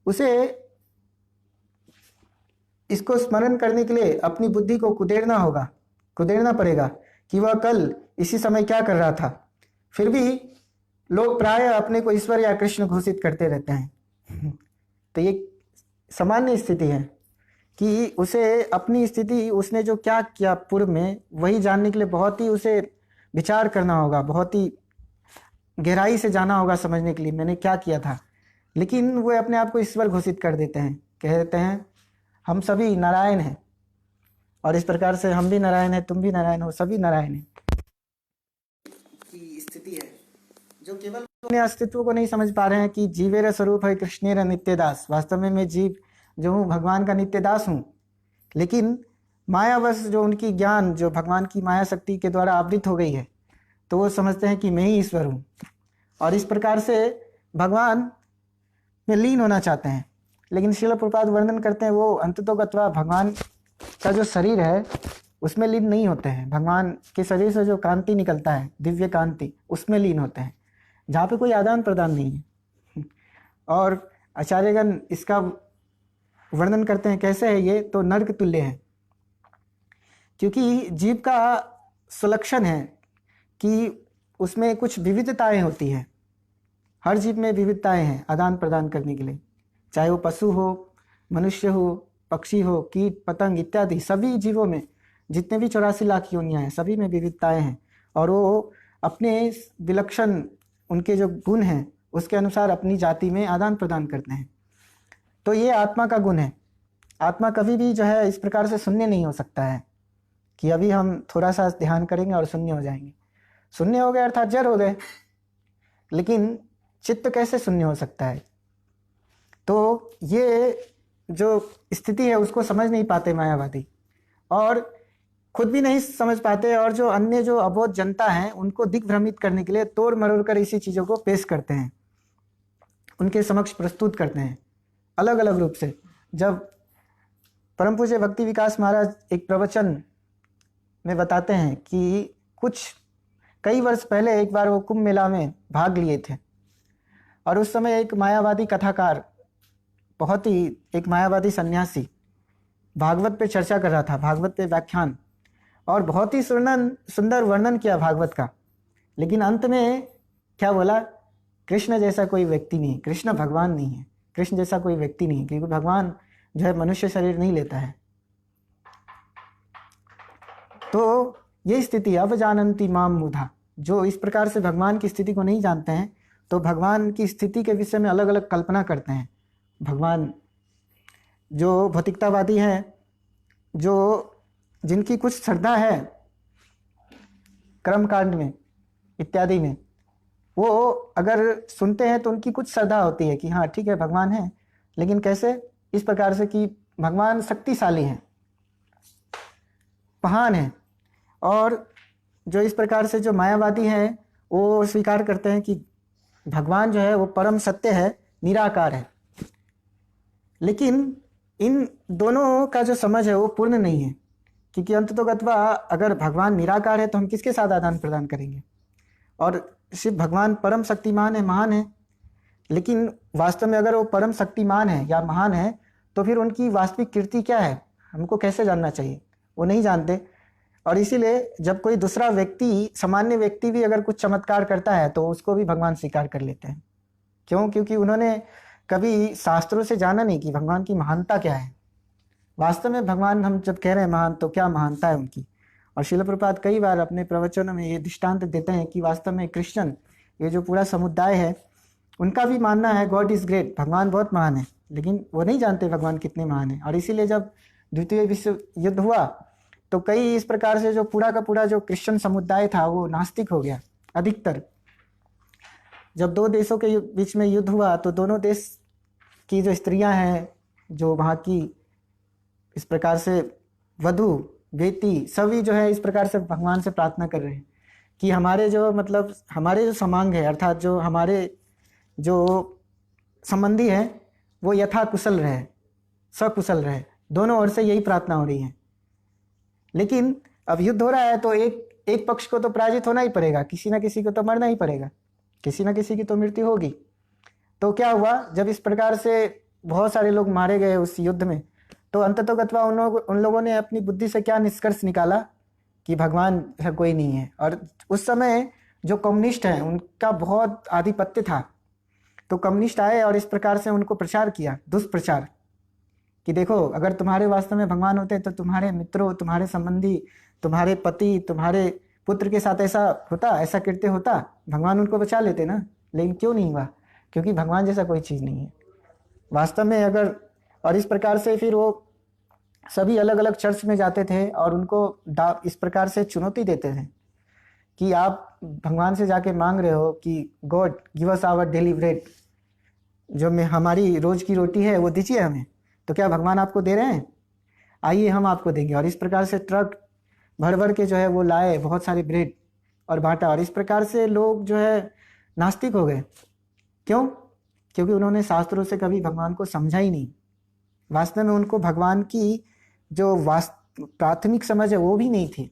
उसे इसको स्मरण करने के लिए अपनी बुद्धि को कुदेरना पड़ेगा कि वह कल इसी समय क्या कर रहा था। फिर भी लोग प्राय अपने को ईश्वर या कृष्ण घोषित करते रहते हैं। तो ये सामान्य स्थिति है कि उसे अपनी स्थिति, उसने जो क्या किया पूर्व में, वही जानने के लिए बहुत ही उसे विचार करना होगा, बहुत ही गहराई से जाना होगा समझने के लिए मैंने क्या किया था। लेकिन वो अपने आप को ईश्वर घोषित कर देते हैं, कह देते हैं हम सभी नारायण हैं, और इस प्रकार से हम भी नारायण हैं, तुम भी नारायण हो, सभी नारायण हैं की स्थिति है। जो केवल अपने अस्तित्व को नहीं समझ पा रहे हैं कि जीवेर स्वरूप है कृष्णेर नित्यदास, वास्तव में मैं जीव जो हूँ भगवान का नित्यदास हूँ। लेकिन मायावश जो उनकी ज्ञान जो भगवान की माया शक्ति के द्वारा आवृत हो गई है, तो वो समझते हैं कि मैं ही ईश्वर हूँ, और इस प्रकार से भगवान में लीन होना चाहते हैं। लेकिन श्रील प्रभुपाद वर्णन करते हैं वो अंततोगत्वा भगवान का जो शरीर है उसमें लीन नहीं होते हैं। भगवान के शरीर से जो कांति निकलता है, दिव्य कांति, उसमें लीन होते हैं, जहाँ पे कोई आदान प्रदान नहीं है। और आचार्यगण इसका वर्णन करते हैं कैसे है ये, तो नर्क तुल्य है, क्योंकि जीव का सुलक्षण है कि उसमें कुछ विविधताएं होती हैं। हर जीव में विविधताएं हैं आदान प्रदान करने के लिए, चाहे वो पशु हो, मनुष्य हो, पक्षी हो, कीट पतंग इत्यादि सभी जीवों में जितने भी 84 लाख योनियां हैं सभी में विविधताएं हैं, और वो अपने विलक्षण उनके जो गुण हैं उसके अनुसार अपनी जाति में आदान प्रदान करते हैं। तो ये आत्मा का गुण है। आत्मा कभी भी जो है इस प्रकार से शून्य नहीं हो सकता है कि अभी हम थोड़ा सा ध्यान करेंगे और शून्य हो जाएंगे। शून्य हो गए अर्थात जड़ हो गए, लेकिन चित्त कैसे शून्य हो सकता है? तो ये जो स्थिति है उसको समझ नहीं पाते मायावादी, और खुद भी नहीं समझ पाते, और जो अन्य जो अबोध जनता है उनको दिग्भ्रमित करने के लिए तोड़ मरोड़ कर इसी चीज़ों को पेश करते हैं। उनके समक्ष प्रस्तुत करते हैं अलग अलग रूप से। जब परम पूज्य भक्ति विकास महाराज एक प्रवचन में बताते हैं कि कई वर्ष पहले एक बार वो कुंभ मेला में भाग लिए थे और उस समय एक मायावादी कथाकार, एक मायावादी सन्यासी भागवत पे चर्चा कर रहा था, भागवत पे व्याख्यान, और बहुत ही सुंदर वर्णन किया भागवत का। लेकिन अंत में क्या बोला? कृष्ण जैसा कोई व्यक्ति नहीं, कृष्ण भगवान नहीं है, कृष्ण जैसा कोई व्यक्ति नहीं, क्योंकि भगवान जो है मनुष्य शरीर नहीं लेता है। तो ये स्थिति अब जानन्ति माम मूढ़ा, जो इस प्रकार से भगवान की स्थिति को नहीं जानते हैं तो भगवान की स्थिति के विषय में अलग अलग कल्पना करते हैं। भगवान जो भौतिकतावादी हैं, जिनकी कुछ श्रद्धा है कर्मकांड में इत्यादि में, वो अगर सुनते हैं तो उनकी कुछ श्रद्धा होती है कि हाँ ठीक है भगवान है, लेकिन कैसे? इस प्रकार से कि भगवान शक्तिशाली हैं, महान है। और जो इस प्रकार से जो मायावादी हैं वो स्वीकार करते हैं कि भगवान जो है वो परम सत्य है, निराकार है। लेकिन इन दोनों का जो समझ है वो पूर्ण नहीं है, क्योंकि अंततोगत्वा अगर भगवान निराकार है तो हम किसके साथ आदान प्रदान करेंगे? और सिर्फ भगवान परम शक्तिमान है, महान है, लेकिन वास्तव में अगर वो परम शक्तिमान है या महान है तो फिर उनकी वास्तविक कीर्ति क्या है हमको कैसे जानना चाहिए? वो नहीं जानते। और इसीलिए जब कोई दूसरा व्यक्ति, सामान्य व्यक्ति भी अगर कुछ चमत्कार करता है तो उसको भी भगवान स्वीकार कर लेते हैं। क्यों? क्योंकि उन्होंने कभी शास्त्रों से जाना नहीं कि भगवान की महानता क्या है। वास्तव में भगवान हम जब कह रहे हैं महान, तो क्या महानता है उनकी? और श्रील प्रभुपाद कई बार अपने प्रवचनों में ये दृष्टांत देते हैं कि वास्तव में क्रिश्चियन, ये जो पूरा समुदाय है, उनका भी मानना है गॉड इज़ ग्रेट, भगवान बहुत महान है, लेकिन वो नहीं जानते भगवान कितने महान है। और इसीलिए जब द्वितीय विश्व युद्ध हुआ तो कई इस प्रकार से जो पूरा का पूरा जो क्रिश्चियन समुदाय था वो नास्तिक हो गया अधिकतर। जब दो देशों के बीच में युद्ध हुआ तो दोनों देश की जो स्त्रियां हैं, जो वहाँ की इस प्रकार से वधु बेटी, सभी जो है इस प्रकार से भगवान से प्रार्थना कर रहे हैं कि हमारे जो समांग है, अर्थात जो हमारे जो संबंधी है वो यथा कुशल रहे, सकुशल रहे। दोनों ओर से यही प्रार्थना हो रही है। लेकिन अब युद्ध हो रहा है तो एक पक्ष को तो पराजित होना ही पड़ेगा, किसी ना किसी को तो मरना ही पड़ेगा, किसी ना किसी की तो मृत्यु होगी। तो क्या हुआ, जब इस प्रकार से बहुत सारे लोग मारे गए उस युद्ध में, तो अंततोगत्वा उन लोगों ने अपनी बुद्धि से क्या निष्कर्ष निकाला कि भगवान कोई नहीं है। और उस समय जो कम्युनिस्ट हैं उनका बहुत आधिपत्य था, तो कम्युनिस्ट आए और इस प्रकार से उनको प्रचार किया, दुष्प्रचार, कि देखो अगर तुम्हारे वास्तव में भगवान होते तो तुम्हारे मित्रों, तुम्हारे संबंधी, तुम्हारे पति, तुम्हारे पुत्र के साथ ऐसा होता, ऐसा कृत्य होता, भगवान उनको बचा लेते ना। लेकिन क्यों नहीं हुआ? क्योंकि भगवान जैसा कोई चीज़ नहीं है वास्तव में। अगर और इस प्रकार से फिर वो सभी अलग अलग चर्च में जाते थे और उनको इस प्रकार से चुनौती देते थे कि आप भगवान से जाके मांग रहे हो कि God give us our daily bread, जो में हमारी रोज की रोटी है वो दीजिए हमें। तो क्या भगवान आपको दे रहे हैं? आइए हम आपको देंगे। और इस प्रकार से ट्रक भर भर के जो है वो लाए बहुत सारे ब्रेड और बांटा। और इस प्रकार से लोग जो है नास्तिक हो गए। क्यों? क्योंकि उन्होंने शास्त्रों से कभी भगवान को समझा ही नहीं। वास्तव में उनको भगवान की जो प्राथमिक समझ है वो भी नहीं थी।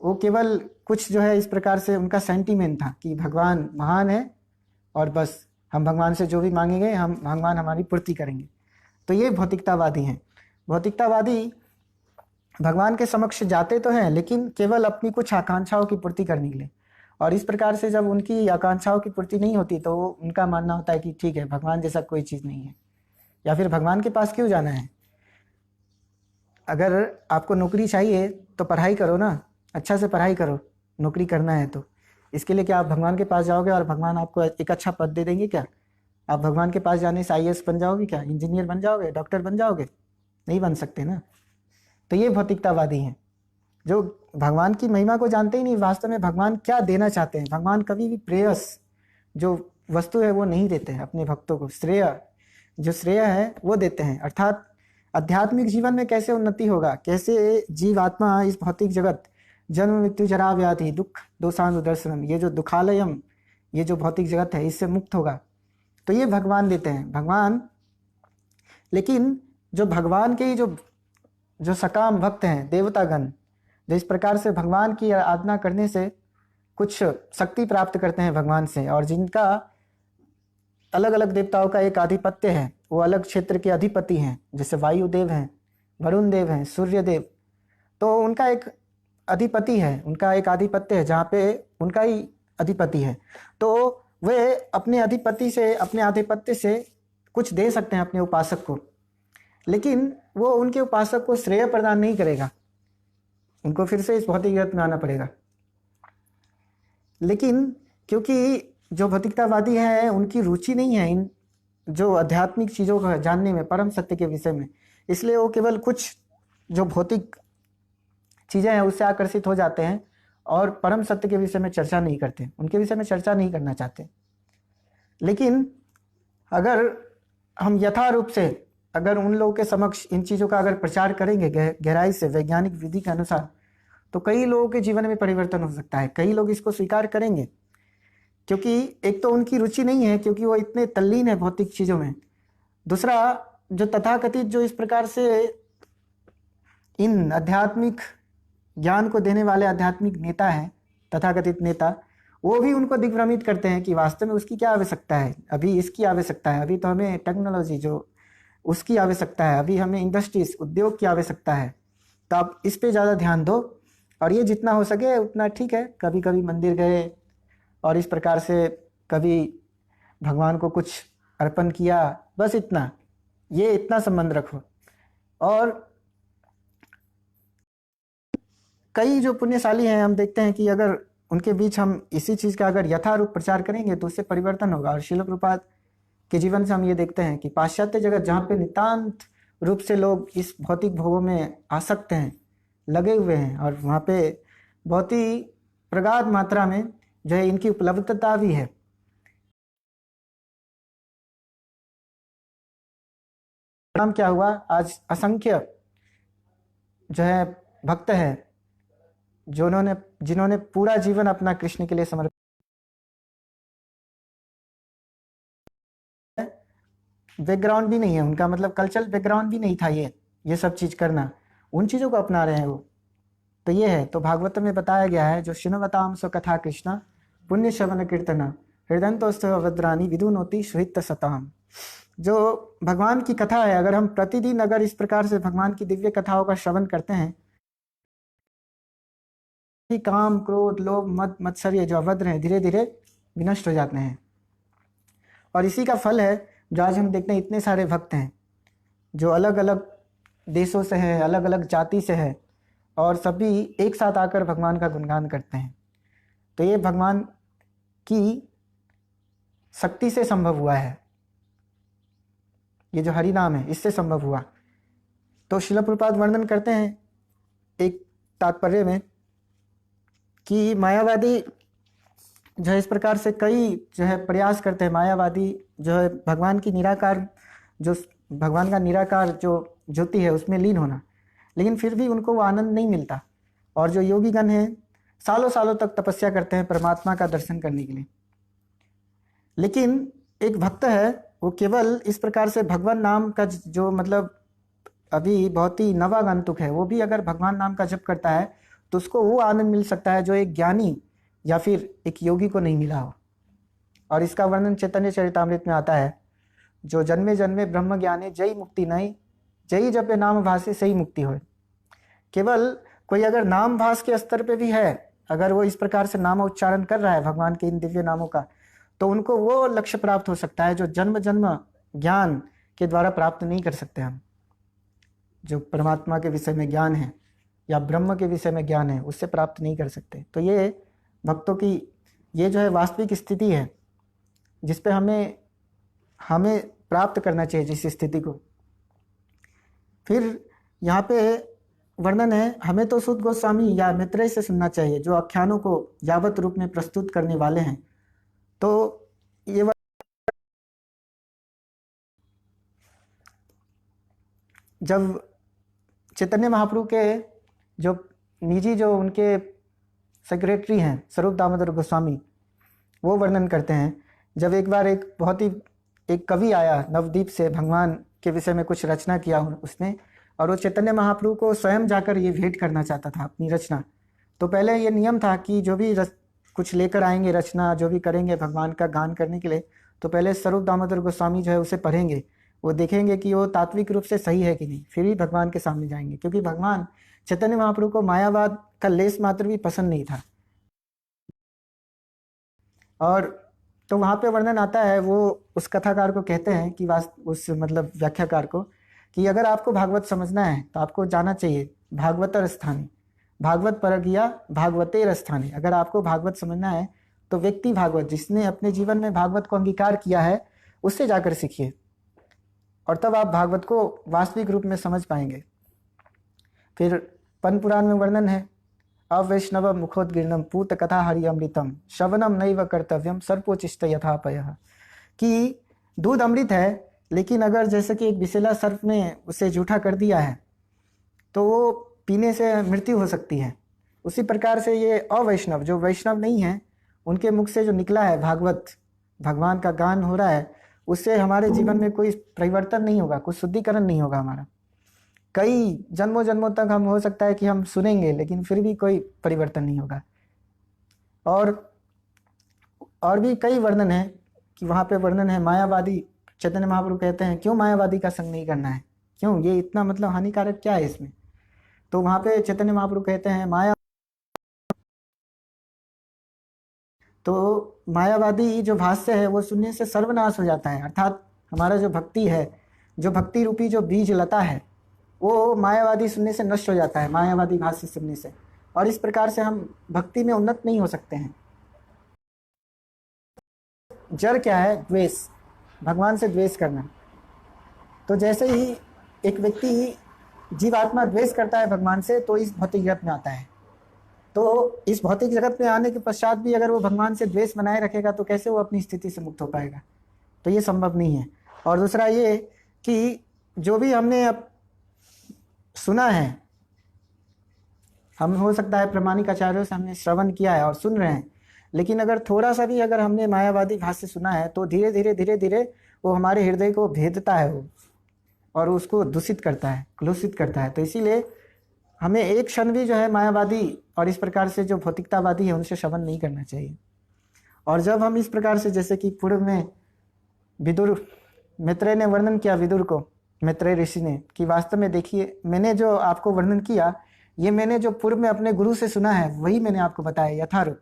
वो केवल कुछ जो है इस प्रकार से उनका सेंटीमेंट था कि भगवान महान है और बस हम भगवान से जो भी मांगेंगे हम भगवान हमारी पूर्ति करेंगे। तो ये भौतिकतावादी हैं। भौतिकतावादी भगवान के समक्ष जाते तो हैं लेकिन केवल अपनी कुछ आकांक्षाओं की पूर्ति करने के लिए। और इस प्रकार से जब उनकी आकांक्षाओं की पूर्ति नहीं होती तो उनका मानना होता है कि ठीक है भगवान जैसा कोई चीज़ नहीं है, या फिर भगवान के पास क्यों जाना है। अगर आपको नौकरी चाहिए तो पढ़ाई करो ना, अच्छा से पढ़ाई करो, नौकरी करना है तो। इसके लिए क्या आप भगवान के पास जाओगे और भगवान आपको एक अच्छा पद दे देंगे क्या? आप भगवान के पास जाने से IAS बन जाओगे क्या? इंजीनियर बन जाओगे? डॉक्टर बन जाओगे? नहीं बन सकते ना। तो ये भौतिकतावादी हैं जो भगवान की महिमा को जानते ही नहीं, वास्तव में भगवान क्या देना चाहते हैं। भगवान कभी भी प्रेयस जो वस्तु है वो नहीं देते हैं अपने भक्तों को। जो श्रेय है वो देते हैं। अर्थात आध्यात्मिक जीवन में कैसे उन्नति होगा, कैसे जीवात्मा इस भौतिक जगत जन्म मृत्यु जरा व्याधि दुख दोषानुदर्शनम, ये जो दुखालयम, ये जो भौतिक जगत है इससे मुक्त होगा। तो ये भगवान देते हैं, भगवान। लेकिन जो भगवान के ही जो सकाम भक्त हैं, देवतागण, जो इस प्रकार से भगवान की आराधना करने से कुछ शक्ति प्राप्त करते हैं भगवान से, और जिनका अलग अलग देवताओं का एक आधिपत्य है, वो अलग क्षेत्र के अधिपति हैं, जैसे वायुदेव हैं, वरुण देव हैं, सूर्य देव, तो उनका एक अधिपति है, उनका एक आधिपत्य है जहाँ पे उनका ही अधिपति है। तो वे अपने अधिपति से, अपने आधिपत्य से कुछ दे सकते हैं अपने उपासक को, लेकिन वो उनके उपासक को श्रेय प्रदान नहीं करेगा, उनको फिर से इस भौतिक जगत में आना पड़ेगा। लेकिन क्योंकि जो भौतिकतावादी हैं उनकी रुचि नहीं है इन जो आध्यात्मिक चीज़ों को जानने में, परम सत्य के विषय में, इसलिए वो केवल कुछ जो भौतिक चीज़ें हैं उससे आकर्षित हो जाते हैं और परम सत्य के विषय में चर्चा नहीं करते, उनके विषय में चर्चा नहीं करना चाहते। लेकिन अगर हम यथारूप से अगर उन लोगों के समक्ष इन चीज़ों का अगर प्रचार करेंगे गहराई से, वैज्ञानिक विधि के अनुसार, तो कई लोगों के जीवन में परिवर्तन हो सकता है, कई लोग इसको स्वीकार करेंगे। क्योंकि एक तो उनकी रुचि नहीं है, क्योंकि वो इतने तल्लीन है भौतिक चीज़ों में। दूसरा, जो तथाकथित जो इस प्रकार से इन आध्यात्मिक ज्ञान को देने वाले आध्यात्मिक नेता हैं, तथाकथित नेता, वो भी उनको दिग्भ्रमित करते हैं कि वास्तव में उसकी क्या आवश्यकता है, अभी इसकी आवश्यकता है, अभी तो हमें टेक्नोलॉजी जो उसकी आवश्यकता है, अभी हमें इंडस्ट्रीज, उद्योग की आवश्यकता है, तो आप इस पे ज़्यादा ध्यान दो, और ये जितना हो सके उतना ठीक है। कभी कभी मंदिर गए और इस प्रकार से कभी भगवान को कुछ अर्पण किया, बस इतना, ये इतना संबंध रखो। और कई जो पुण्यशाली हैं, हम देखते हैं कि अगर उनके बीच हम इसी चीज़ का अगर यथारूप प्रचार करेंगे तो उससे परिवर्तन होगा। और श्रील प्रभुपाद के जीवन से हम ये देखते हैं कि पाश्चात्य जगत जहाँ पे नितांत रूप से लोग इस भौतिक भोगों में आसक्त हैं, लगे हुए हैं, और वहाँ पे बहुत ही प्रगाढ़ मात्रा में जो है इनकी उपलब्धता भी है। नाम क्या हुआ, आज असंख्य जो है भक्त हैं जिन्होंने पूरा जीवन अपना कृष्ण के लिए समर्पित, बैकग्राउंड भी नहीं है उनका, मतलब कल्चरल बैकग्राउंड भी नहीं था ये सब चीज़ करना, उन चीज़ों को अपना रहे हैं वो। तो ये है, तो भागवत में बताया गया है, जो शृण्वताम स्व कथा कृष्ण पुण्य श्रवण कीर्तन हृदयंतोस्तव वज्रानी विदुनोति सुहित सताम। जो भगवान की कथा है, अगर हम प्रतिदिन अगर इस प्रकार से भगवान की दिव्य कथाओं का श्रवण करते हैं, काम, क्रोध, लोभ, मद, मत्सर्य जो अभद्र हैं धीरे धीरे विनष्ट हो जाते हैं। और इसी का फल है जो आज हम देखते हैं, इतने सारे भक्त हैं जो अलग अलग देशों से हैं, अलग अलग जाति से हैं, और सभी एक साथ आकर भगवान का गुणगान करते हैं। तो ये भगवान की शक्ति से संभव हुआ है, ये जो हरि नाम है इससे संभव हुआ। तो श्रील प्रभुपाद वर्णन करते हैं एक तात्पर्य में कि मायावादी जो है इस प्रकार से कई जो है प्रयास करते हैं, मायावादी जो है भगवान की निराकार, जो भगवान का निराकार जो ज्योति है उसमें लीन होना, लेकिन फिर भी उनको वो आनंद नहीं मिलता। और जो योगीगण हैं सालों सालों तक तपस्या करते हैं परमात्मा का दर्शन करने के लिए, लेकिन एक भक्त है वो केवल इस प्रकार से भगवान नाम का जो मतलब अभी बहुत ही नवागंतुक है, वो भी अगर भगवान नाम का जप करता है तो उसको वो आनंद मिल सकता है जो एक ज्ञानी या फिर एक योगी को नहीं मिला हो। और इसका वर्णन चैतन्य चरितामृत में आता है, जो जन्मे जन्मे ब्रह्म ज्ञाने जई मुक्ति नहीं, जई जपे नाम भासे सही मुक्ति हो। केवल कोई अगर नाम भास के स्तर पे भी है, अगर वो इस प्रकार से नाम उच्चारण कर रहा है भगवान के इन दिव्य नामों का, तो उनको वो लक्ष्य प्राप्त हो सकता है जो जन्म जन्म ज्ञान के द्वारा प्राप्त नहीं कर सकते हम। जो परमात्मा के विषय में ज्ञान है या ब्रह्म के विषय में ज्ञान है उससे प्राप्त नहीं कर सकते। तो ये भक्तों की ये जो है वास्तविक स्थिति है जिस पे हमें प्राप्त करना चाहिए, जिस स्थिति को। फिर यहाँ पे वर्णन है, हमें तो सुत गोस्वामी या मैत्रेय से सुनना चाहिए जो आख्यानों को यावत रूप में प्रस्तुत करने वाले हैं। तो ये जब चैतन्य महाप्रभु के जो निजी जो उनके सेक्रेटरी हैं स्वरूप दामोदर गोस्वामी, वो वर्णन करते हैं, जब एक बार एक बहुत ही एक कवि आया नवद्वीप से, भगवान के विषय में कुछ रचना किया उसने, और वो चैतन्य महाप्रभु को स्वयं जाकर ये भेंट करना चाहता था अपनी रचना। तो पहले ये नियम था कि जो भी कुछ लेकर आएंगे रचना, जो भी करेंगे भगवान का गान करने के लिए, तो पहले स्वरूप दामोदर गोस्वामी जो है उसे पढ़ेंगे, वो देखेंगे कि वो तात्विक रूप से सही है कि नहीं, फिर ही भगवान के सामने जाएंगे। क्योंकि भगवान चैतन्य महाप्रभु को मायावाद का लेस मात्र भी पसंद नहीं था। और तो वहाँ पे वर्णन आता है, वो उस कथाकार को कहते हैं कि उस मतलब व्याख्याकार को, कि अगर आपको भागवत समझना है तो आपको जाना चाहिए भागवतर स्थाने, भागवत परगिया भागवतेर स्थाने। अगर आपको भागवत समझना है तो व्यक्ति भागवत, जिसने अपने जीवन में भागवत को अंगीकार किया है, उससे जाकर सीखिए, और तब आप भागवत को वास्तविक रूप में समझ पाएंगे। फिर पद्म पुराण में वर्णन है, अवैष्णव मुखोद्गीर्णम पूत कथा हरि अमृतम श्रवणम नैव कर्तव्यम सर्पोचिष्ट यथापयः, कि दूध अमृत है, लेकिन अगर जैसे कि एक विषैला सर्प ने उसे जूठा कर दिया है तो वो पीने से मृत्यु हो सकती है। उसी प्रकार से ये अवैष्णव, जो वैष्णव नहीं है, उनके मुख से जो निकला है भागवत, भगवान का गान हो रहा है, उससे हमारे जीवन में कोई परिवर्तन नहीं होगा, कुछ शुद्धिकरण नहीं होगा हमारा। कई जन्मों जन्मों तक हम हो सकता है कि हम सुनेंगे, लेकिन फिर भी कोई परिवर्तन नहीं होगा। और भी कई वर्णन है कि वहाँ पे वर्णन है मायावादी, चैतन्य महाप्रभु कहते हैं क्यों मायावादी का संग नहीं करना है, क्यों, ये इतना मतलब हानिकारक क्या है इसमें। तो वहाँ पे चैतन्य महाप्रभु कहते हैं मायावादी जो भाष्य है वो सुनने से सर्वनाश हो जाता है। अर्थात हमारा जो भक्ति है, जो भक्ति रूपी जो बीज लता है, वो मायावादी सुनने से नष्ट हो जाता है, मायावादी भाष्य सुनने से। और इस प्रकार से हम भक्ति में उन्नत नहीं हो सकते हैं। जड़ क्या है? द्वेष, भगवान से द्वेष करना। तो जैसे ही एक व्यक्ति जीवात्मा द्वेष करता है भगवान से, तो इस भौतिक जगत में आता है। तो इस भौतिक जगत में आने के पश्चात भी अगर वो भगवान से द्वेष बनाए रखेगा तो कैसे वो अपनी स्थिति से मुक्त हो पाएगा? तो ये संभव नहीं है। और दूसरा ये कि जो भी हमने अब सुना है, हम हो सकता है प्रामाणिक आचार्यों से हमने श्रवण किया है और सुन रहे हैं, लेकिन अगर थोड़ा सा भी अगर हमने मायावादी भाष्य सुना है तो धीरे धीरे वो हमारे हृदय को भेदता है वो, और उसको दूषित करता है, कलुषित करता है। तो इसीलिए हमें एक क्षण भी जो है मायावादी और इस प्रकार से जो भौतिकतावादी है उनसे श्रवण नहीं करना चाहिए। और जब हम इस प्रकार से, जैसे कि पूर्व में विदुर, मैत्रेय ने वर्णन किया विदुर को, मैत्रेय ऋषि ने, कि वास्तव में देखिए मैंने जो आपको वर्णन किया, ये मैंने जो पूर्व में अपने गुरु से सुना है वही मैंने आपको बताया यथारूप।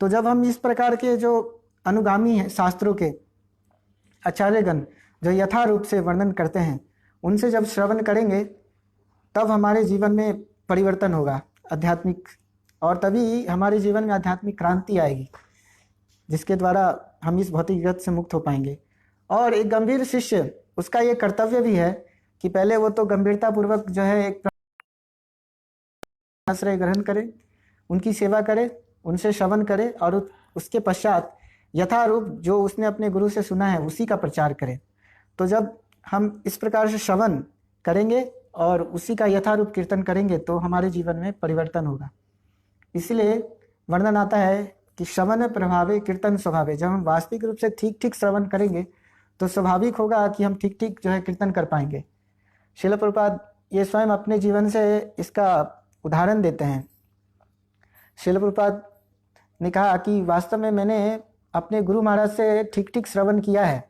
तो जब हम इस प्रकार के जो अनुगामी हैं शास्त्रों के आचार्यगण जो यथारूप से वर्णन करते हैं, उनसे जब श्रवण करेंगे तब हमारे जीवन में परिवर्तन होगा आध्यात्मिक, और तभी हमारे जीवन में आध्यात्मिक क्रांति आएगी, जिसके द्वारा हम इस भौतिक जगत से मुक्त हो पाएंगे। और एक गंभीर शिष्य, उसका ये कर्तव्य भी है कि पहले वो तो गंभीरतापूर्वक जो है एक आश्रय ग्रहण करे, उनकी सेवा करे, उनसे श्रवण करे, और उसके पश्चात यथारूप जो उसने अपने गुरु से सुना है उसी का प्रचार करे। तो जब हम इस प्रकार से श्रवण करेंगे और उसी का यथारूप कीर्तन करेंगे तो हमारे जीवन में परिवर्तन होगा। इसलिए वर्णन आता है कि श्रवण प्रभावे कीर्तन स्वभावे। जब हम वास्तविक रूप से ठीक श्रवण करेंगे तो स्वाभाविक होगा कि हम ठीक जो है कीर्तन कर पाएंगे। श्रील प्रभुपाद ये स्वयं अपने जीवन से इसका उदाहरण देते हैं। श्रील प्रभुपाद ने कहा कि वास्तव में मैंने अपने गुरु महाराज से ठीक श्रवण किया है,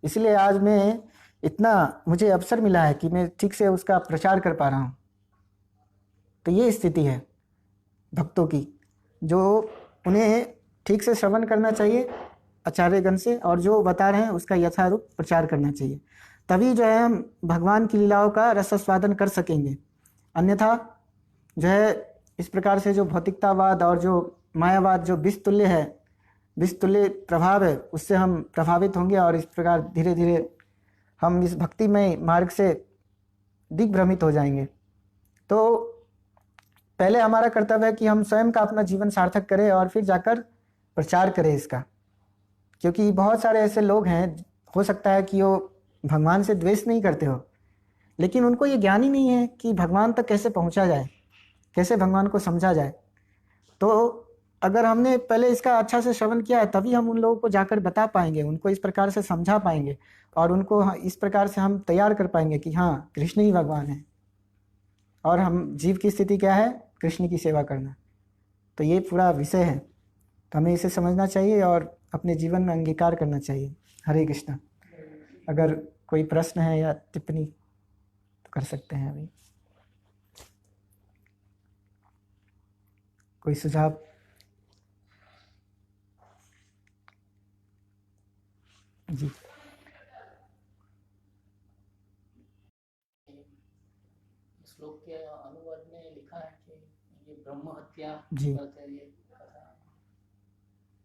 इसलिए आज मैं इतना मुझे अवसर मिला है कि मैं ठीक से उसका प्रचार कर पा रहा हूँ। तो ये स्थिति है भक्तों की, जो उन्हें ठीक से श्रवण करना चाहिए आचार्यगण से, और जो बता रहे हैं उसका यथारूप प्रचार करना चाहिए। तभी जो है हम भगवान की लीलाओं का रसास्वादन कर सकेंगे। अन्यथा जो है इस प्रकार से जो भौतिकतावाद और जो मायावाद जो विषतुल्य है, विषतुल्य प्रभाव है, उससे हम प्रभावित होंगे और इस प्रकार धीरे धीरे हम इस भक्तिमय मार्ग से दिग्भ्रमित हो जाएंगे। तो पहले हमारा कर्तव्य है कि हम स्वयं का अपना जीवन सार्थक करें और फिर जाकर प्रचार करें इसका। क्योंकि बहुत सारे ऐसे लोग हैं, हो सकता है कि वो भगवान से द्वेष नहीं करते हो, लेकिन उनको ये ज्ञान ही नहीं है कि भगवान तक कैसे पहुंचा जाए, कैसे भगवान को समझा जाए। तो अगर हमने पहले इसका अच्छा से श्रवण किया है तभी हम उन लोगों को जाकर बता पाएंगे, उनको इस प्रकार से समझा पाएंगे और उनको इस प्रकार से हम तैयार कर पाएंगे कि हाँ कृष्ण ही भगवान है और हम जीव की स्थिति क्या है, कृष्ण की सेवा करना। तो ये पूरा विषय है, तो हमें इसे समझना चाहिए और अपने जीवन में अंगीकार करना चाहिए। हरे कृष्णा। अगर कोई प्रश्न है या टिप्पणी तो कर सकते हैं अभी। कोई सुझाव? जी श्लोक के अनुवाद में लिखा है कि ये ब्रह्म हत्या जी। करते हैं, ये कथा।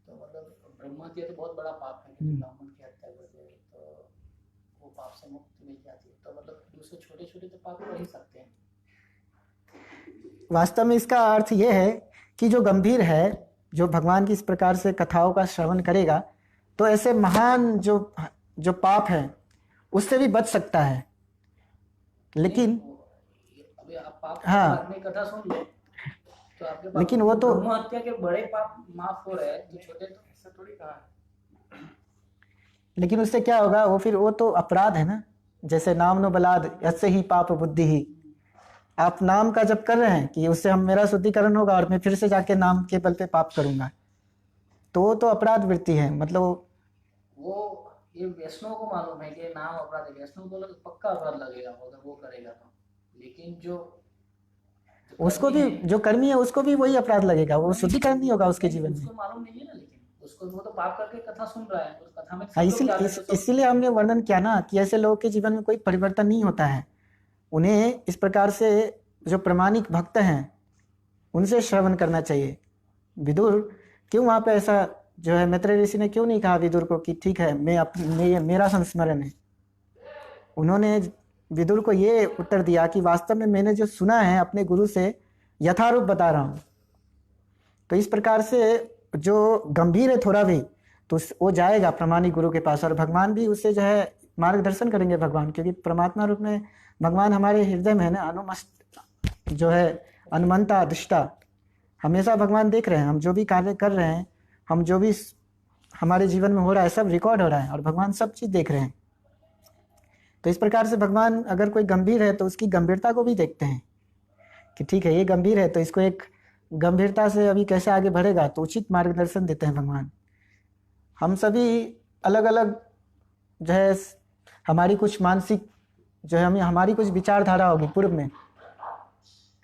तो मतलब ब्रह्म हत्या तो बहुत बड़ा पाप है कि ब्राह्मण की हत्या करते हैं, तो वो पाप से मुक्ति मिल जाती है। तो मतलब दूसरे छोटे छोटे तो पाप कर ही सकते हैं। वास्तव में इसका अर्थ ये है कि जो गंभीर है, जो भगवान की इस प्रकार से कथाओं का श्रवण करेगा तो ऐसे महान जो पाप है उससे भी बच सकता है। लेकिन अभी आप पाप हाँ। मारने की कथा सुन लो तो आपके पाप, लेकिन वो तो ब्रह्म हत्या के बड़े पाप माफ हो रहे हैं, तो छोटे तो ऐसा थोड़ी कहा है। लेकिन उससे क्या होगा, वो तो अपराध है ना। जैसे नाम नो बलाद ऐसे ही पाप बुद्धि ही। आप नाम का जप कर रहे हैं कि उससे हम मेरा शुद्धिकरण होगा और मैं फिर से जाके नाम के बल पे पाप करूंगा, तो वो तो अपराध वृत्ति है। मतलब वो ये वैष्णव को मालूम है कि नाम अपराध है, वैष्णव को पक्का अपराध लगेगा अगर वो करेगा तो। लेकिन जो उसको भी, जो कर्मी है उसको भी वही अपराध लगेगा, वो शुद्धिकरण नहीं होगा उसके जीवन में। उसको मालूम नहीं है ना, लेकिन उसको वो तो पाप करके कथा सुन रहा है, उस कथा में हाँ, इसीलिए हमने वर्णन किया ना कि ऐसे लोगों के जीवन में कोई परिवर्तन नहीं होता है। उन्हें इस प्रकार से जो प्रामाणिक भक्त हैं उनसे श्रवण करना चाहिए। विदुर क्यों वहाँ पे ऐसा जो है, मैत्रेय ऋषि ने क्यों नहीं कहा विदुर को कि ठीक है मेरा संस्मरण है। उन्होंने विदुर को ये उत्तर दिया कि वास्तव में मैंने जो सुना है अपने गुरु से यथारूप बता रहा हूँ। तो इस प्रकार से जो गंभीर है थोड़ा भी, तो वो जाएगा प्रामाणिक गुरु के पास और भगवान भी उससे जो है मार्गदर्शन करेंगे भगवान, क्योंकि परमात्मा रूप में भगवान हमारे हृदय में है ना। अनुमस्त जो है, अनुमंता दृष्टा, हमेशा भगवान देख रहे हैं। हम जो भी कार्य कर रहे हैं, हम जो भी हमारे जीवन में हो रहा है, सब रिकॉर्ड हो रहा है और भगवान सब चीज़ देख रहे हैं। तो इस प्रकार से भगवान अगर कोई गंभीर है तो उसकी गंभीरता को भी देखते हैं कि ठीक है ये गंभीर है, तो इसको एक गंभीरता से अभी कैसे आगे बढ़ेगा, तो उचित मार्गदर्शन देते हैं भगवान। हम सभी अलग अलग जो है, हमारी कुछ मानसिक जो है, हमारी कुछ विचारधारा होगी पूर्व में,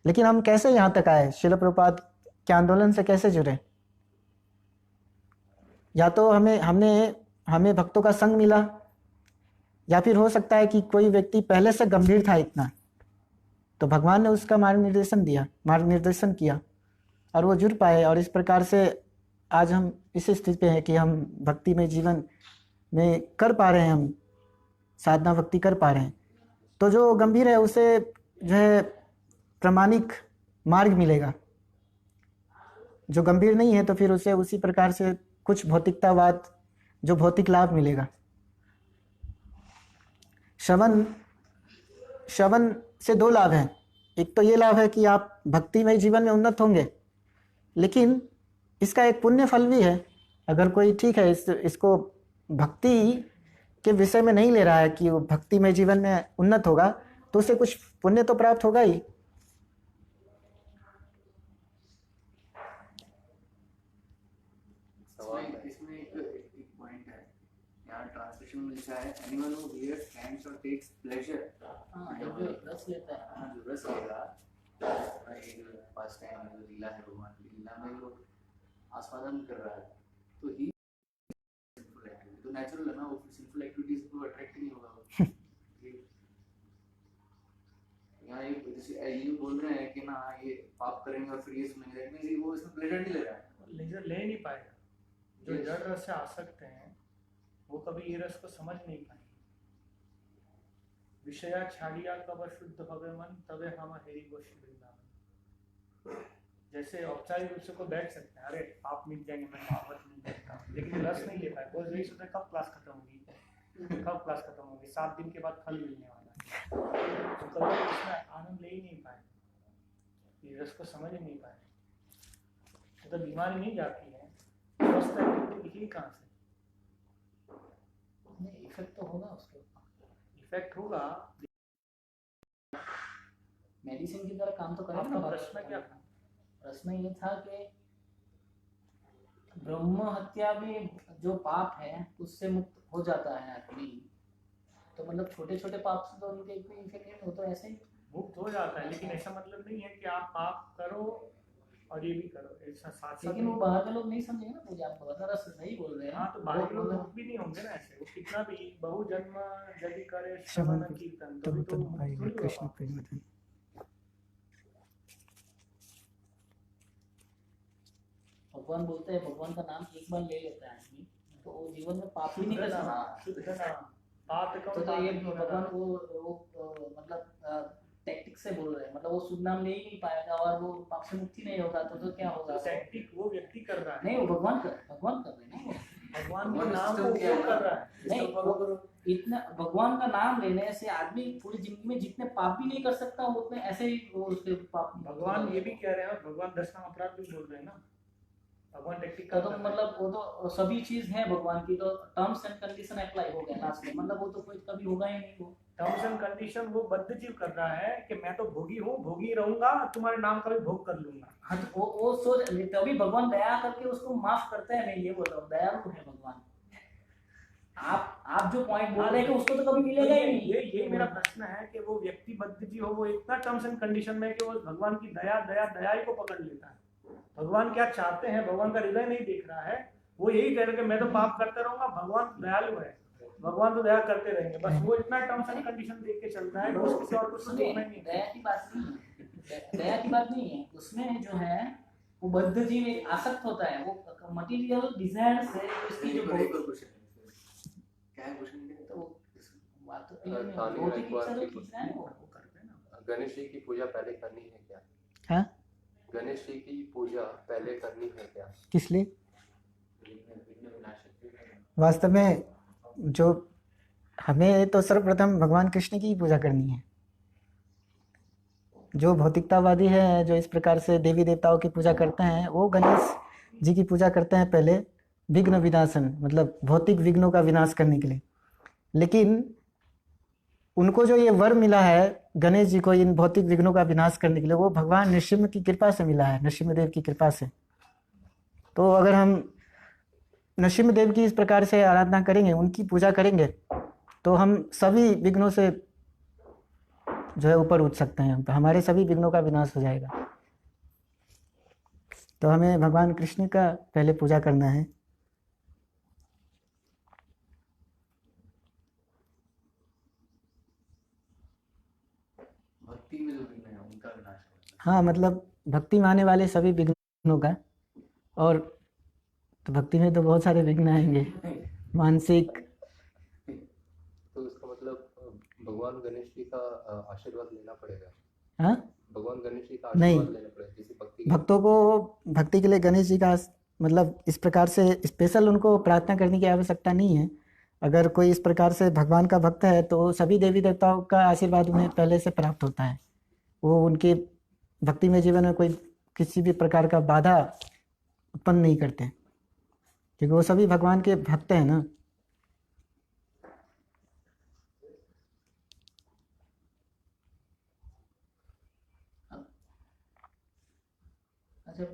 लेकिन हम कैसे यहाँ तक आए, श्रील प्रभुपाद के आंदोलन से कैसे जुड़े? या तो हमें भक्तों का संग मिला, या फिर हो सकता है कि कोई व्यक्ति पहले से गंभीर था इतना, तो भगवान ने उसका मार्गनिर्देशन किया और वो जुड़ पाए। और इस प्रकार से आज हम इस स्थिति पे हैं कि हम भक्ति में जीवन में कर पा रहे हैं, हम साधना भक्ति कर पा रहे हैं। तो जो गंभीर है उसे जो है प्रामाणिक मार्ग मिलेगा। जो गंभीर नहीं है तो फिर उसे उसी प्रकार से कुछ भौतिकतावाद, जो भौतिक लाभ मिलेगा। श्रवण से दो लाभ हैं। एक तो ये लाभ है कि आप भक्तिमय जीवन में उन्नत होंगे, लेकिन इसका एक पुण्य फल भी है। अगर कोई ठीक है इसको भक्ति के विषय में नहीं ले रहा है कि वो भक्तिमय जीवन में उन्नत होगा, तो उसे कुछ पुण्य तो प्राप्त होगा ही। इसमें एक पॉइंट है, यहाँ ट्रांसलेशन में लिखा है एनीवन हु हियर्स थैंक्स और टेक्स प्लेजर। हाँ, जो रस लेता है। हाँ, जो रस लेगा, पास टाइम जो लीला है भगवान की लीला में लोग आस्वादन कर रहा है, तो ही सिंपल एक्टिविटी तो नेचुरल है ना, वो सिंपल एक्टिविटीज को अट्रैक्ट नहीं होगा। यहाँ एक जैसे ये बोल रहे हैं कि ना ये पाप करेंगे और फिर ये सुनेंगे, वो इसमें प्लेजर नहीं ले रहा है, लेजर ले नहीं पाएगा। जो जड़ रस से आसक्त हैं वो कभी ये रस को समझ नहीं पाएंगे। विषया छाड़िया कब शुद्ध भवे मन तबे हम हेरी गोष्ठ वृंदावन। जैसे औपचारिक रूप से को बैठ सकते हैं, अरे आप मिट जाएंगे, मैं पापत नहीं करता, लेकिन रस नहीं ले पाए। बहुत यही सोचते कब क्लास खत्म होगी, 7 दिन के बाद फल मिलने वाला है, तो कभी इसमें आनंद ले ही नहीं पाए, ये रस को समझ नहीं पाए। तो तो बीमारी नहीं जाती है, स्वस्थ एक्टिविटी दिखेगी कहाँ से? नहीं, इफेक्ट तो होगा उसके ऊपर, इफेक्ट होगा। मेडिसिन की तरह काम तो करेगा आपका ना। प्रश्न क्या था? प्रश्न ये था कि ब्रह्म हत्या भी जो पाप है उससे मुक्त हो जाता है आदमी, तो मतलब छोटे छोटे पाप से तो उनके कोई इफेक्ट नहीं होता, ऐसे ही मुक्त हो जाता है, लेकिन ऐसा मतलब नहीं है कि आप पाप करो और ये भी करो, ऐसा साथ साथ लेकिन वो नहीं। बाहर के लोग नहीं समझेंगे ना पूजा, आपको बता सही बोल रहे हैं। हाँ, तो बाहर लोग मुक्त भी नहीं होंगे ना ऐसे, वो कितना भी बहु जन्म यदि करे श्रवण कीर्तन तो भी तो तब मुक्त भाई थोड़ी कृष्ण होगा। प्रेम। भगवान बोलते हैं, भगवान का नाम एक बार ले लेता है आदमी तो वो जीवन में पाप ही नहीं कर सकता। शुद्ध नाम पातकम तो ये पातकीनाम। भगवान वो मतलब टैक्टिक से बोल रहे हैं, मतलब वो शुद्ध नाम ले ही नहीं पाएगा और वो पाप से मुक्ति नहीं होगा, तो क्या होगा? टैक्टिक वो व्यक्ति कर रहा है, नहीं, वो भगवान कर रहे हैं ना, वो भगवान के नाम को उपयोग कर रहा है। नहीं, वो इतना भगवान का नाम लेने से आदमी पूरी जिंदगी में जितने पाप भी नहीं कर सकता वो उतने ऐसे ही वो उसके पाप। भगवान ये भी कह रहे हैं, भगवान 10 नाम अपराध भी बोल रहे हैं ना, भगवान टैक्टिक तो मतलब वो तो सभी चीज है भगवान की, तो टर्म्स एंड कंडीशन अप्लाई हो गया लास्ट में, मतलब वो तो कोई कभी होगा ही नहीं। वो टर्म्स एंड कंडीशन वो बद्ध जीव कर रहा है कि मैं तो भोगी हूँ, भोगी रहूंगा, तुम्हारे नाम का भी भोग कर लूंगा। हाँ, तो वो सोच तभी भगवान दया करके उसको माफ करते हैं। मैं ये बोल रहा हूँ, दयालु है भगवान। आप जो पॉइंट बोल रहे हैं कि उसको तो कभी मिलेगा ही नहीं। ये मेरा प्रश्न है कि वो व्यक्ति बद्ध जीव हो, वो इतना टर्म्स एंड कंडीशन में कि वो भगवान की दया दया दया ही को पकड़ लेता है। भगवान क्या चाहते हैं, भगवान का हृदय नहीं देख रहा है, वो यही कह रहे कि मैं तो पाप करते रहूंगा, भगवान दयालु है, भगवान तो दया करते रहेंगे, बस वो इतना टर्म्स एंड कंडीशन देख के चलता है, बस किसी और कुछ देखना ही नहीं। दया की बात नहीं है, दया की बात नहीं है उसमें। जो है वो बद्ध जीव एक आसक्त होता है, वो मटेरियल डिजायर से इसकी जो क्या है क्वेश्चन? तो बात तो क्लियर नहीं है, भौतिक इच्छा जो खींच रहा है वो करते हैं ना। गणेश जी की पूजा पहले करनी है क्या? हाँ, गणेश जी की पूजा पहले करनी है क्या? किस लिए? वास्तव में जो हमें तो सर्वप्रथम भगवान कृष्ण की पूजा करनी है। जो भौतिकतावादी है, जो इस प्रकार से देवी देवताओं की पूजा करते हैं, वो गणेश जी की पूजा करते हैं पहले विघ्न विनाशन, मतलब भौतिक विघ्नों का विनाश करने के लिए। लेकिन उनको जो ये वर मिला है गणेश जी को इन भौतिक विघ्नों का विनाश करने के लिए, वो भगवान नृसिंह की कृपा से मिला है, नृसिंह देव की कृपा से। तो अगर हम नृसिंह देव की इस प्रकार से आराधना करेंगे, उनकी पूजा करेंगे, तो हम सभी विघ्नों से जो है ऊपर उठ सकते हैं, तो हमारे सभी विघ्नों का विनाश हो जाएगा। तो हमें भगवान कृष्ण का पहले पूजा करना है। भक्ति में जो विघ्न है उनका विनाश होता है। हाँ, मतलब भक्ति में आने वाले सभी विघ्नों का, और तो भक्ति में तो बहुत सारे विघ्न आएंगे मानसिक। तो इसका मतलब भगवान गणेश जी का आशीर्वाद लेना पड़ेगा। हाँ, भगवान गणेश जी का नहीं, आशीर्वाद लेना पड़ेगा किसी भक्ति भक्तों को भक्ति के लिए गणेश जी का मतलब इस प्रकार से स्पेशल उनको प्रार्थना करने की आवश्यकता नहीं है। अगर कोई इस प्रकार से भगवान का भक्त है तो सभी देवी देवताओं का आशीर्वाद उन्हें पहले से प्राप्त होता है। वो उनके भक्ति में जीवन में कोई किसी भी प्रकार का बाधा उत्पन्न नहीं करते, क्योंकि वो सभी भगवान के भक्त हैं ना। अच्छा,